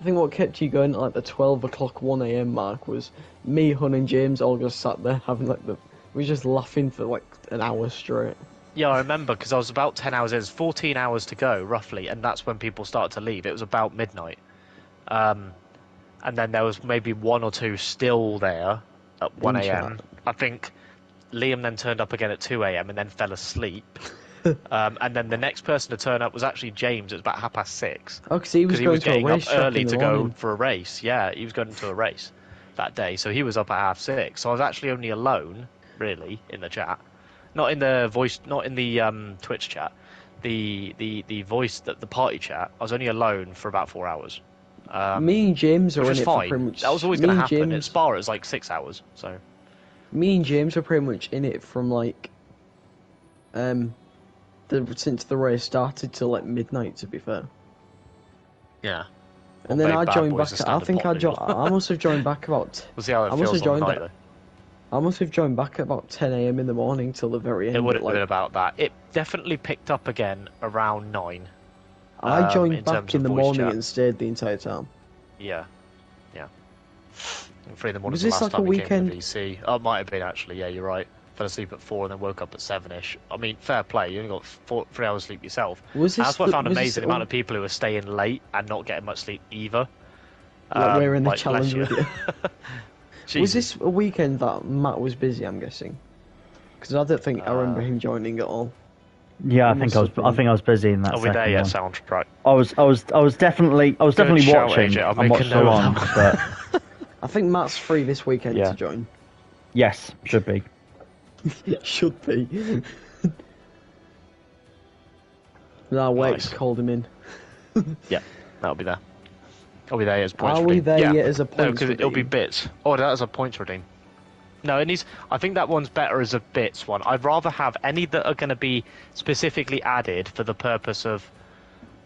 think what kept you going at like the 12 o'clock 1 a.m. mark was me, Hun, and James all just sat there having like we were just laughing for like an hour straight. Yeah, I remember because I was about 10 hours in. There's 14 hours to go roughly, and that's when people started to leave. It was about midnight, and then there was maybe one or two still there at 1 a.m. I think Liam then turned up again at 2 a.m. and then fell asleep. And then the next person to turn up was actually James. It was about 6:30. Oh, because he was getting up early to go for a race. Yeah, he was going to a race that day, so he was up at 6:30. So I was actually only alone, really, in the chat, not in the voice, not in the Twitch chat, the voice, the party chat. I was only alone for about 4 hours. Me and James are in it fine. for pretty much. That was always going to happen. At Spa, it was like 6 hours. So me and James are pretty much in it from like since the race started till like midnight, to be fair. Yeah. And then I joined back. I think I must have joined back about. We'll see how it feels on the night, though. I must have joined back at about 10 a.m. in the morning till the very end. It would have been about that. It definitely picked up again around 9. I joined back in the morning and stayed the entire time. Yeah. Yeah. And 3 in the morning was this the last like time a weekend? Came to VC. Oh, it might have been actually. Yeah, you're right. Fell asleep at 4 and then woke up at 7ish. I mean, fair play. You only got 3 hours sleep yourself. That's what I found amazing. The amount of people who were staying late and not getting much sleep either. Like we're in the challenge with you. Was this a weekend that Matt was busy? I'm guessing, because I don't think I remember him joining at all. Yeah, I think I was busy in that. Are we there yet? Sound right. I was definitely watching. AJ. I'm not sure on, but I think Matt's free this weekend to join. Yes, should be. Should be. No, wait, called him in. Yeah, that'll be there. I'll be there as points. Are we there yet as a points? No, because it'll be bits. Oh, that's a points redeem. No, it needs. I think that one's better as a bits one. I'd rather have any that are going to be specifically added for the purpose of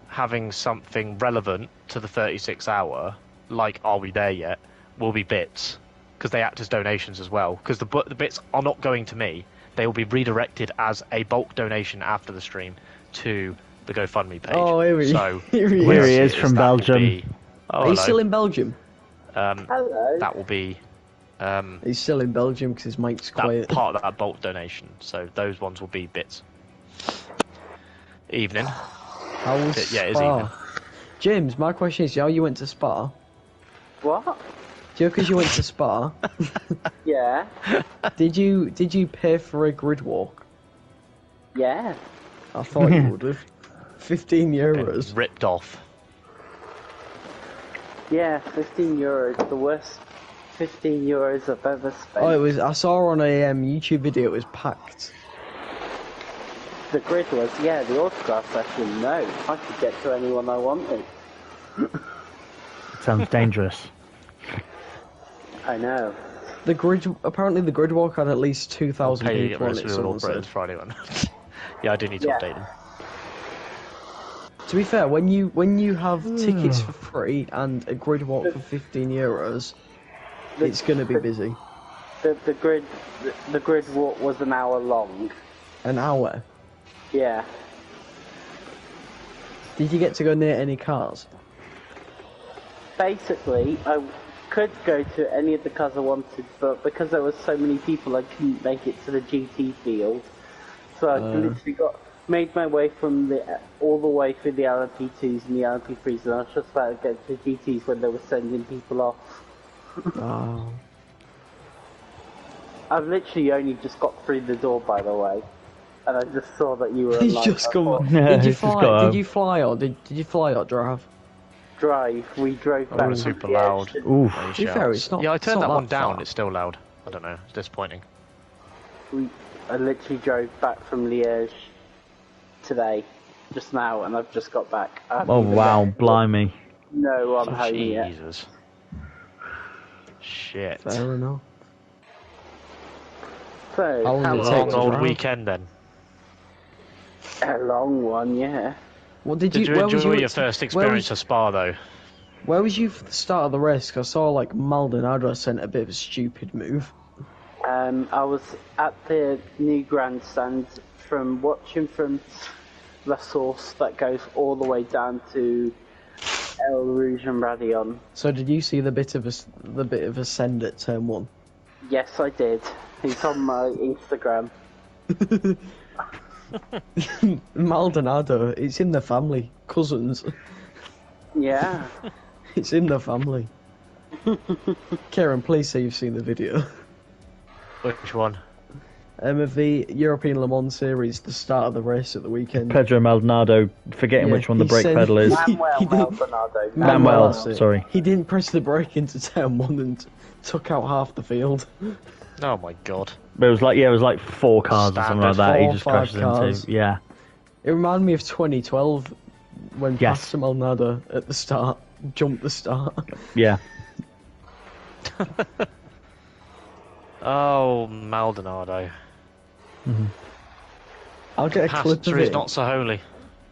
having something relevant to the 36 hour, like Are We There Yet, will be bits, because they act as donations as well. Because the bits are not going to me. They will be redirected as a bulk donation after the stream to the GoFundMe page. Oh, here he is from Belgium. Are you still in Belgium? Hello. That will be. He's still in Belgium because his mic's quiet. Part of that bulk donation. So those ones will be bits. Evening. How was Spa? Yeah, it is evening. James, my question is, how you went to Spa? What? Do you know because you went to Spa? Yeah. Did you pay for a grid walk? Yeah. I thought you would have. €15. Ripped off. Yeah, €15. The worst €15 I've ever spent. Oh, it was. I saw on a YouTube video. It was packed. The grid was, yeah. The autograph session, no. I could get to anyone I wanted. Sounds dangerous. I know. Apparently the grid walk had at least 2,000 people on it. Someone said. Friday one. Yeah, I do need to update them. To be fair, when you have tickets for free and a grid walk for €15, it's going to be busy. The grid walk was an hour long. An hour? Yeah. Did you get to go near any cars? Basically, I could go to any of the cars I wanted, but because there was so many people, I couldn't make it to the GT field. So I literally made my way from all the way through the LMP2s and the LMP3s, and I was just about to get to the GTs when they were sending people off. Oh. I've literally only just got through the door, by the way, and I just saw that you were alive. Just come on. Did you fly or drive? Drive. We drove back. It was super loud. Ooh. To be fair, it's not. Yeah, I turned that one down. Far. It's still loud. I don't know. It's disappointing. I literally drove back from Liège today, just now, and I've just got back. Oh wow, blimey. No, I'm home yet. Jesus. Shit. Fair enough. So, how long Long old weekend then. A long one, yeah. What did you enjoy your first experience of Spa though? Where was you for the start of the race? 'Cause I saw like Maldonado sent a bit of a stupid move. I was at the new grandstand from watching from the source that goes all the way down to El Rouge and Radion. So did you see the bit of ascend at turn 1? Yes, I did. It's on my Instagram. Maldonado, it's in the family. Cousins. Yeah. It's in the family. Kieran, please say you've seen the video. Which one? Of the European Le Mans series, the start of the race at the weekend. Pedro Maldonado, forgetting which one the brake pedal is. Manuel, sorry. He didn't press the brake into turn 1 and took out half the field. Oh my god. But it was like 4 cars or something like that. He just crashed cars. into. Yeah. It reminded me of 2012 when Pastor Maldonado at the start jumped the start. Yeah. Oh, Maldonado. Mm-hmm. I'll get a clip of is it. not so holy.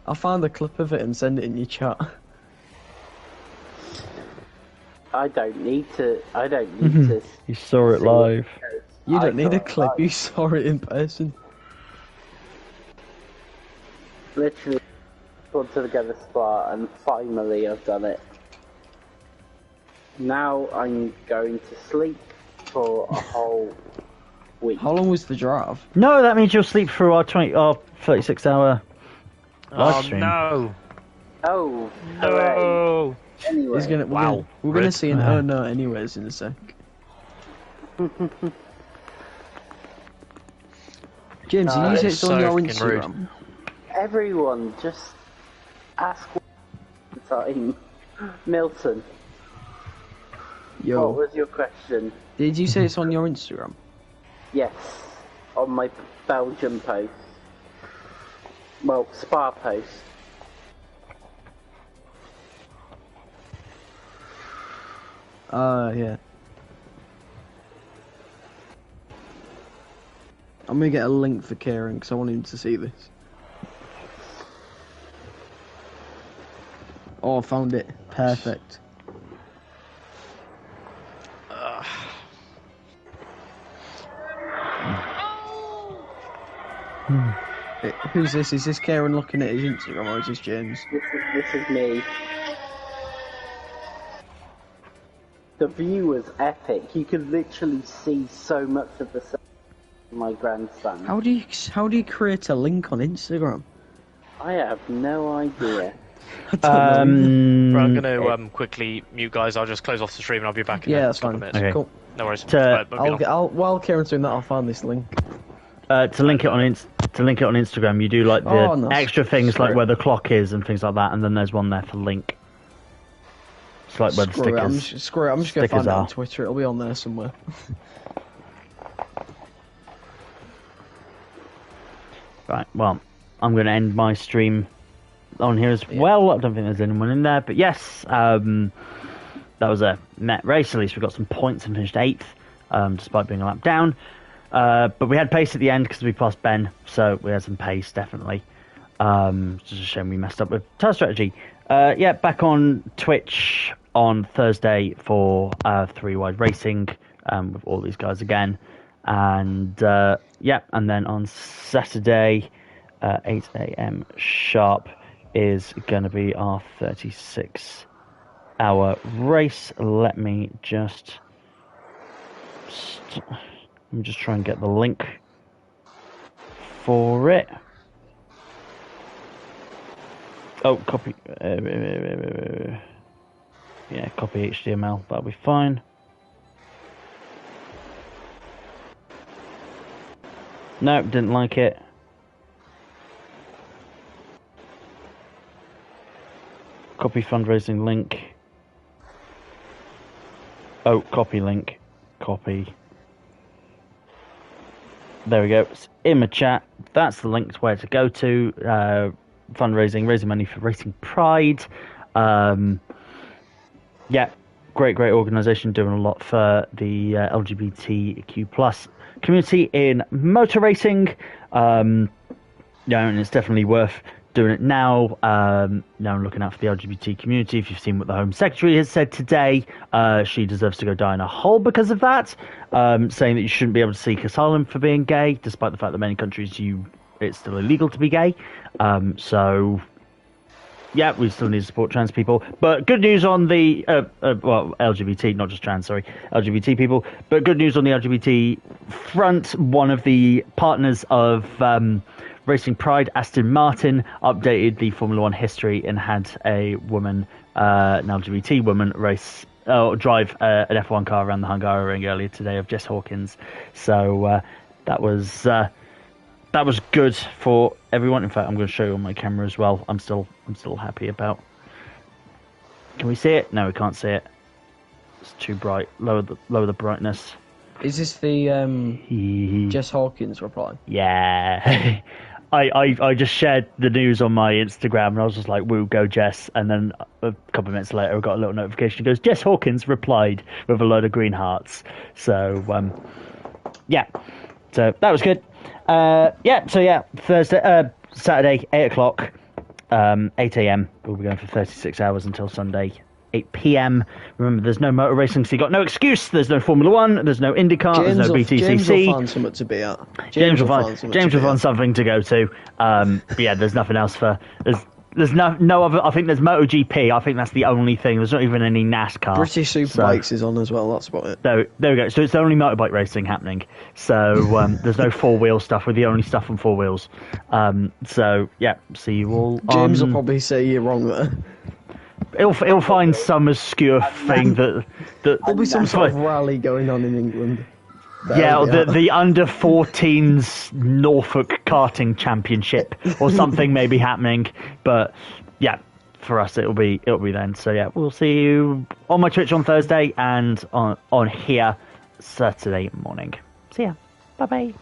I'll find a clip of it and send it in your chat. I don't need to. You saw it live. You don't need a clip. You saw it in person. Literally put together Spa, and finally I've done it. Now I'm going to sleep for a whole week. How long was the drive? No, that means you'll sleep through our 36-hour live stream. No. Oh No. Anyway, we're gonna see an oh no anyways in a sec. James, you say it's on your Instagram. Rude. Everyone, just ask one time. Milton, Yo, what was your question? did you say it's on your Instagram? Yes, on my Belgian post. Well, Spa post. Yeah. I'm gonna get a link for Kieran because I want him to see this. Oh, I found it. Perfect. Who's this? Is this Kieran looking at his Instagram or is this James? This is me. The view was epic. You could literally see so much of the sun in my grandstand. How do you create a link on Instagram? I have no idea. I'm going to quickly mute, guys. I'll just close off the stream and I'll be back in that's fine. Okay. Cool. No worries. While Kieran's doing that, I'll find this link. To link it on Instagram, you do like the extra things like where the clock is and things like that, and then there's one there for link. It's like where the stickers. I'm just going to find it on Twitter. It'll be on there somewhere. Right. Well, I'm going to end my stream on here as well. I don't think there's anyone in there, but yes, that was a net race. At least we got some points and finished 8th, despite being a lap down. But we had pace at the end because we passed Ben, so we had some pace, definitely. It's just a shame we messed up with tire strategy. Back on Twitch on Thursday for 3 Wide Racing with all these guys again. And and then on Saturday, 8 a.m. sharp, is going to be our 36-hour race. Let me just try and get the link for it. Oh, copy. Copy HTML. That'll be fine. No, didn't like it. Copy fundraising link. Oh, copy link. Copy. There we go. It's in my chat. That's the link to where to go to. Fundraising, raising money for Racing Pride. Great organisation, doing a lot for the LGBTQ plus community in motor racing. And it's definitely worth doing it now. I'm looking out for the LGBT community. If you've seen what the Home Secretary has said today, she deserves to go die in a hole because of that, saying that you shouldn't be able to seek asylum for being gay, despite the fact that many countries you it's still illegal to be gay. So yeah, we still need to support trans people. But good news on the LGBT, not just trans, sorry, LGBT people. But good news on the LGBT front. One of the partners of Racing Pride, Aston Martin, updated the Formula One history and had a woman, an LGBT woman, drive an F1 car around the Hungaroring earlier today of Jess Hawkins. So that was good for everyone. In fact, I'm going to show you on my camera as well. I'm still happy about. Can we see it? No, we can't see it. It's too bright. Lower the brightness. Is this the Jess Hawkins reply? Yeah. I just shared the news on my Instagram and I was just like, woo, go Jess. And then a couple of minutes later I got a little notification. It goes, Jess Hawkins replied with a load of green hearts. So yeah, so that was good. Saturday 8 o'clock, 8 a.m. We'll be going for 36 hours until Sunday 8 p.m. Remember, there's no motor racing, so you got no excuse. There's no Formula One, there's no IndyCar, there's no BTCC. James will find something to be at. James will find something to go to. But yeah, there's nothing else for. There's no other. I think there's MotoGP. I think that's the only thing. There's not even any NASCAR. British Superbikes is on as well. That's about it. So there we go. So it's the only motorbike racing happening. So there's no four-wheel stuff. We're the only stuff on four wheels. So yeah, see you all. James will probably say you're wrong there. He'll find some obscure thing that there'll be some sort of rally going on in England. The under 14s Norfolk karting championship or something may be happening, but yeah, for us it'll be then. So yeah, we'll see you on my Twitch on Thursday and on here Saturday morning. See ya. Bye bye.